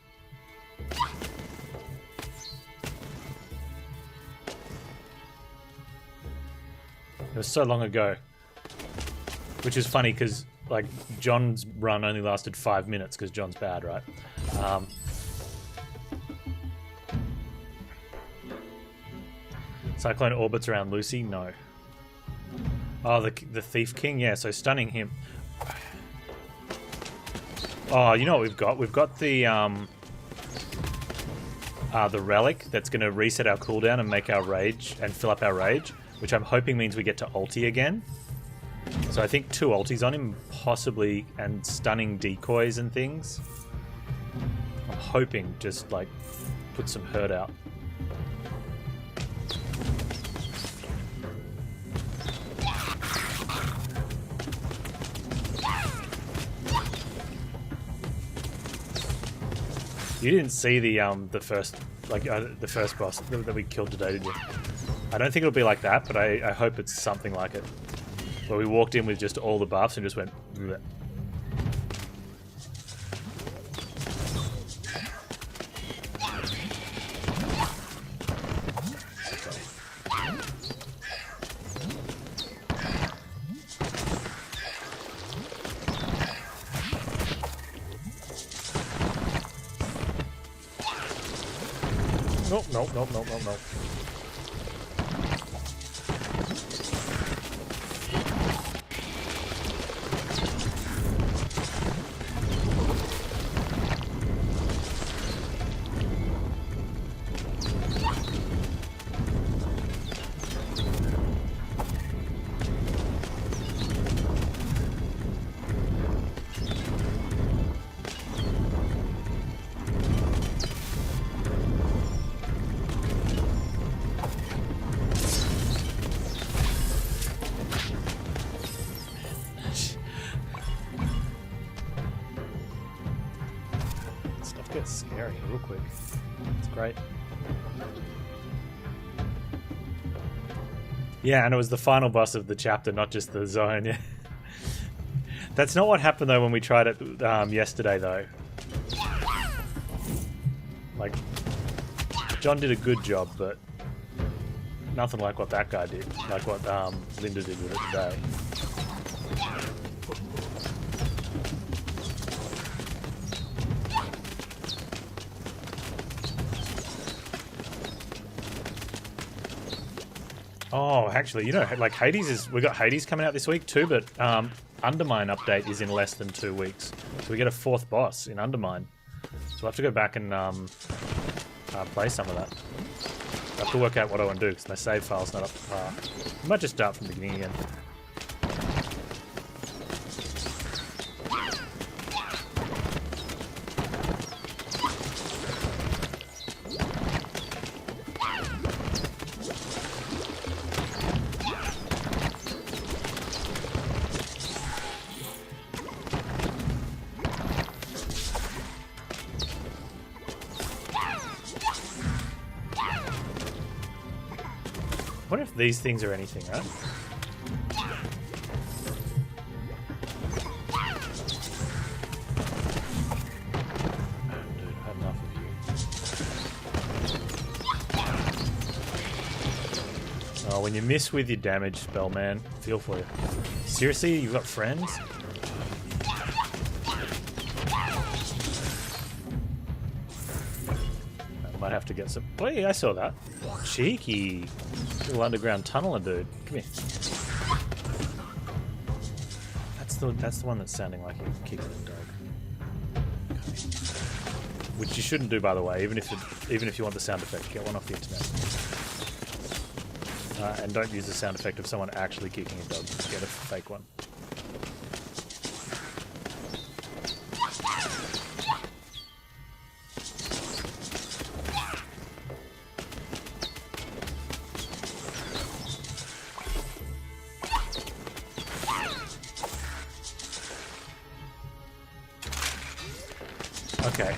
It was so long ago. Which is funny, because like, John's run only lasted 5 minutes because John's bad, right? Cyclone orbits around Lucy? No. Oh, the Thief King? Yeah, so stunning him. Oh, you know what we've got? We've got the relic that's going to reset our cooldown and make our rage, and fill up our rage, which I'm hoping means we get to ulti again. So I think 2 ultis on him, possibly, and stunning decoys and things. I'm hoping just, like, put some hurt out. You didn't see the first boss that we killed today, did you? I don't think it'll be like that, but I hope it's something like it. Where we walked in with just all the buffs and just went... Bleh. Nope. Gets scary real quick. It's great. Yeah, and it was the final boss of the chapter, not just the zone. Yeah. That's not what happened though when we tried it yesterday though. Like, John did a good job, but nothing like what that guy did. Like what Linda did with it today. Oh, actually, you know, like Hades is... We got Hades coming out this week too, but Undermine update is in less than 2 weeks. So we get a 4th boss in Undermine. So we'll have to go back and play some of that. I have to work out what I want to do because my save file's not up to par. I might just start from the beginning again. I wonder if these things are anything, right? Dude, I've had enough of you. Oh, when you miss with your damage spell, man, feel for you. Seriously, you've got friends? I might have to get some... Oh, yeah, I saw that. Cheeky. Little underground tunneler, dude. Come here. That's the one that's sounding like you're kicking a dog. Okay. Which you shouldn't do, by the way. Even if you want the sound effect, get one off the internet. And don't use the sound effect of someone actually kicking a dog. Just get a fake one. Okay.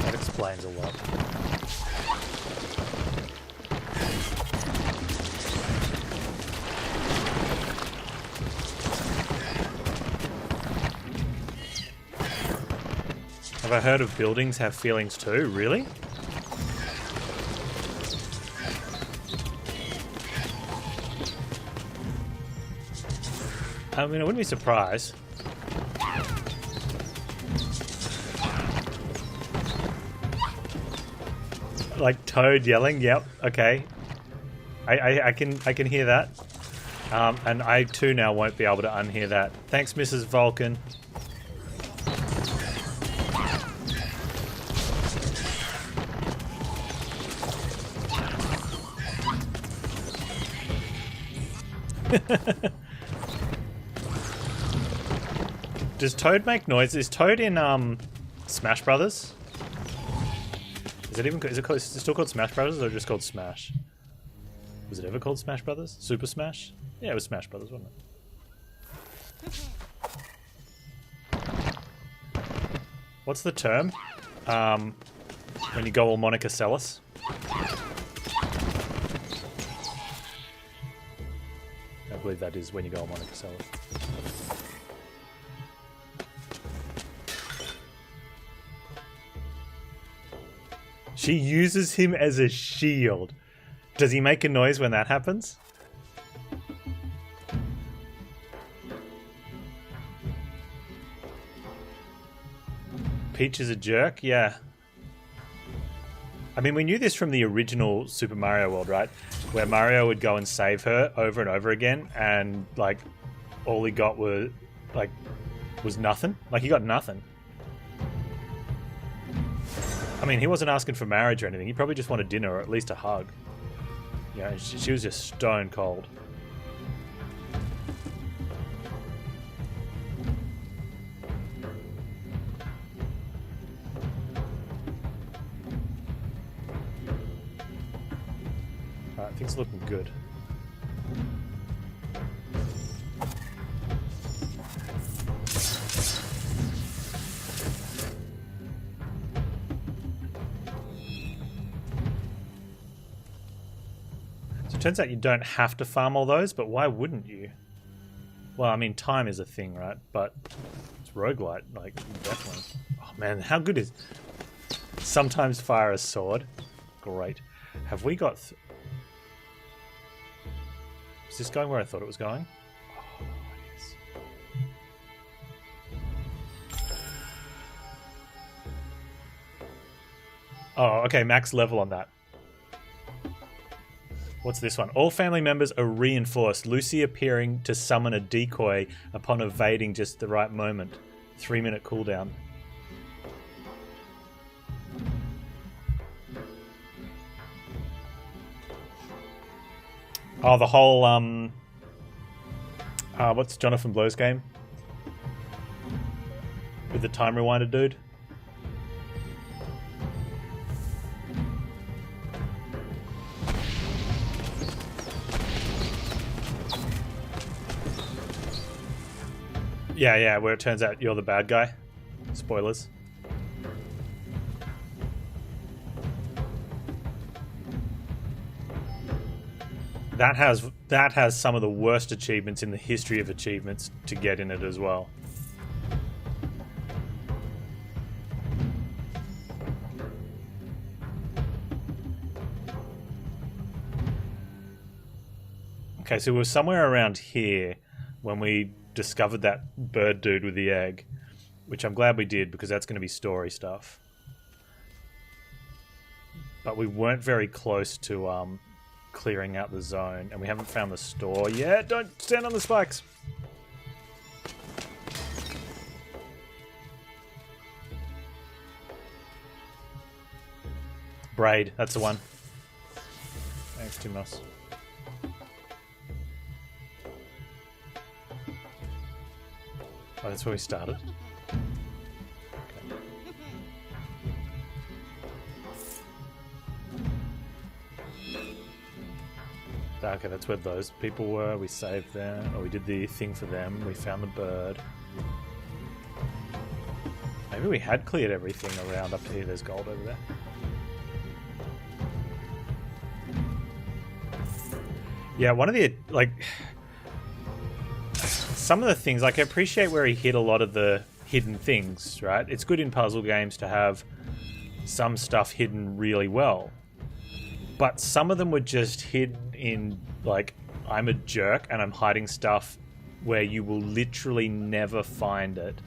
That explains a lot. Have I heard of buildings have feelings too? Really? I mean, I wouldn't be surprised. Like Toad yelling, yep, okay. I can hear that. And I too now won't be able to unhear that. Thanks, Mrs. Vulcan. Does Toad make noise? Is Toad in Smash Brothers? Is it still called Smash Brothers or just called Smash? Was it ever called Smash Brothers? Super Smash? Yeah, it was Smash Brothers, wasn't it? What's the term? When you go all Monica Seles? I believe that is when you go all Monica Seles. She uses him as a shield. Does he make a noise when that happens? Peach is a jerk? Yeah. I mean, we knew this from the original Super Mario World, right? Where Mario would go and save her over and over again, and, like, all he got was nothing. Like, he got nothing. I mean, he wasn't asking for marriage or anything. He probably just wanted dinner or at least a hug. You know, she was just stone cold. Alright, things are looking good. Turns out you don't have to farm all those, but why wouldn't you? Well, I mean, time is a thing, right? But it's roguelite, like, definitely. Oh man, how good is... Sometimes fire a sword. Great. Have we got... Is this going where I thought it was going? Oh, yes. Oh, okay, max level on that. What's this one? All family members are reinforced. Lucy appearing to summon a decoy upon evading just the right moment. 3-minute cooldown. Oh, the whole, what's Jonathan Blow's game? With the time rewinder dude? Yeah, where it turns out you're the bad guy. Spoilers. That has some of the worst achievements in the history of achievements to get in it as well. Okay, so we were somewhere around here when we discovered that bird dude with the egg, which I'm glad we did because that's going to be story stuff. But we weren't very close to clearing out the zone, and we haven't found the store yet. Don't stand on the spikes. Braid, that's the one. Thanks, Timos. Oh, that's where we started. Okay, that's where those people were. We saved them, or we did the thing for them. We found the bird. Maybe we had cleared everything around up here. There's gold over there. Yeah, one of the, like, some of the things, like, I appreciate where he hid a lot of the hidden things, right? It's good in puzzle games to have some stuff hidden really well. But some of them were just hidden in, like, I'm a jerk and I'm hiding stuff where you will literally never find it.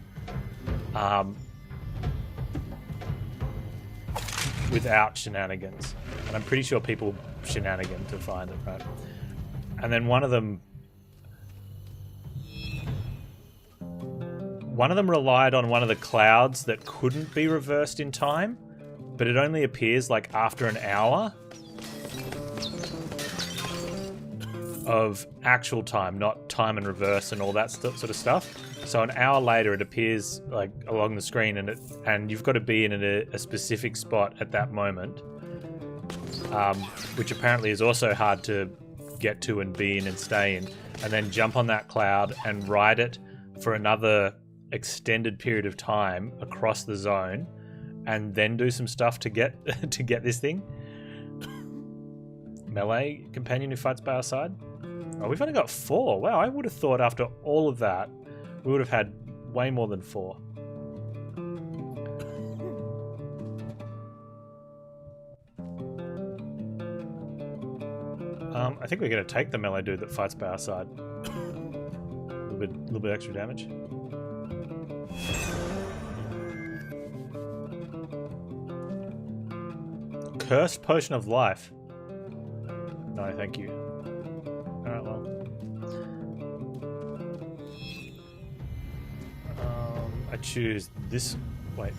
Without shenanigans. And I'm pretty sure people shenanigan to find it, right? And then one of them relied on one of the clouds that couldn't be reversed in time, but it only appears like after an hour of actual time, not time and reverse and all that sort of stuff. So an hour later it appears like along the screen, and you've got to be in a specific spot at that moment, which apparently is also hard to get to and be in and stay in, and then jump on that cloud and ride it for another extended period of time across the zone, and then do some stuff to get to get this thing. Melee companion who fights by our side. Oh, we've only got 4. Wow, I would have thought after all of that we would have had way more than 4. I think we're going to take the melee dude that fights by our side. A little bit extra damage. Cursed Potion of Life. No, thank you. Alright, well. I choose this. Wait.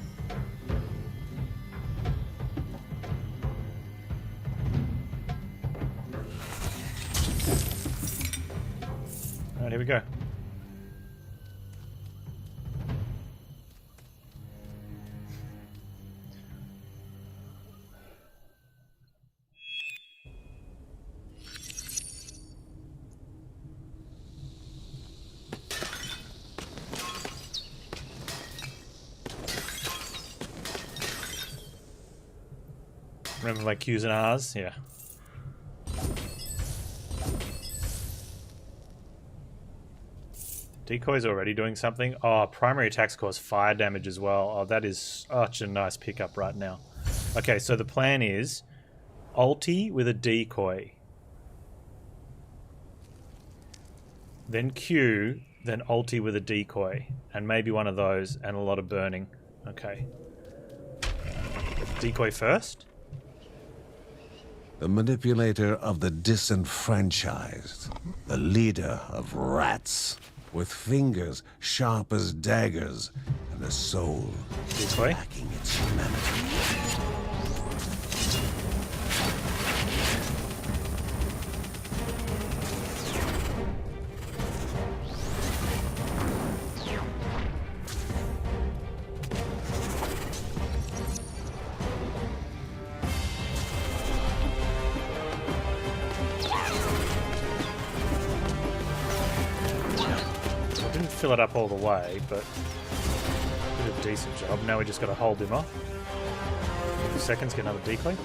Alright, here we go. Remember my Q's and R's? Yeah. Decoy's already doing something. Oh, primary attacks cause fire damage as well. Oh, that is such a nice pickup right now. Okay, so the plan is ulti with a decoy. Then Q, then ulti with a decoy. And maybe one of those, and a lot of burning. Okay. Decoy first. the manipulator of the disenfranchised, the leader of rats, with fingers sharp as daggers and a soul lacking its humanity. Fill it up all the way, but did a decent job. Now we just got to hold him off. 2 seconds, get another decoy.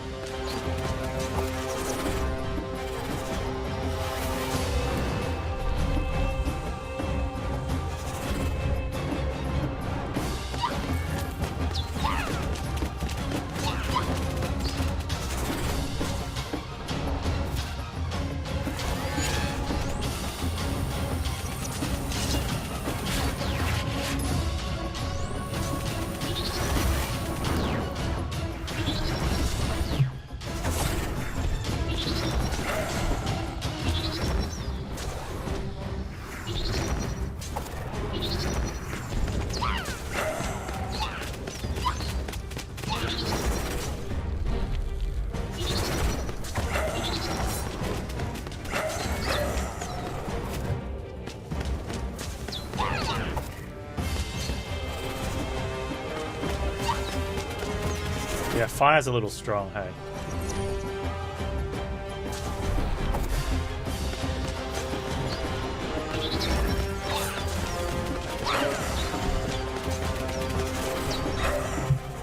Yeah, fire's a little strong, hey.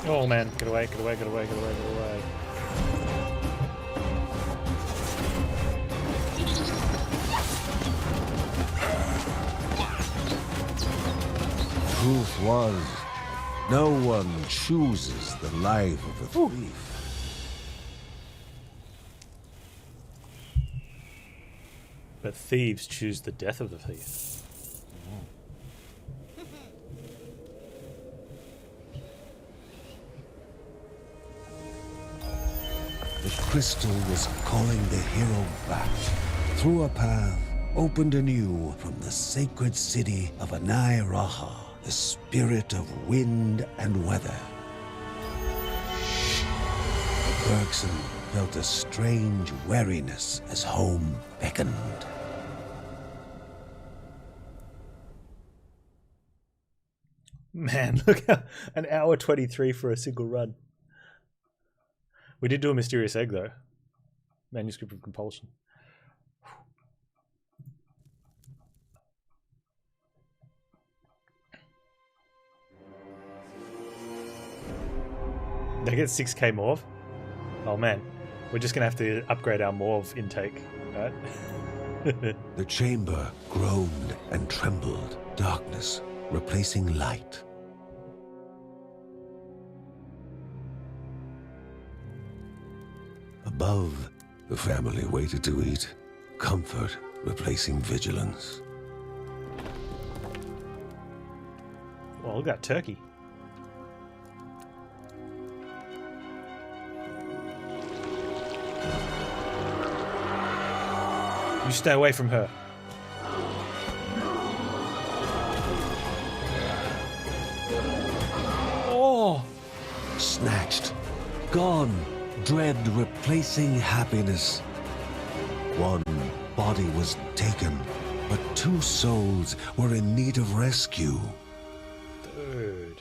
Oh man, get away, get away, get away, get away, get away. Truth was, no one chooses the life of a thief. But thieves choose the death of the thief. The crystal was calling the hero back. Through a path opened anew from the sacred city of Anai Raha, the spirit of wind and weather. Bergson felt a strange wariness as home beckoned. Man, look how an hour 23 for a single run. We did do a mysterious egg though. Manuscript of compulsion. Did I get 6k morph? Oh man, we're just gonna have to upgrade our morph intake, right? The chamber groaned and trembled, darkness replacing light. Above, the family waited to eat, comfort replacing vigilance. Well, look at that turkey. You stay away from her. Oh! Snatched, gone, dread replacing happiness. One body was taken, but 2 souls were in need of rescue.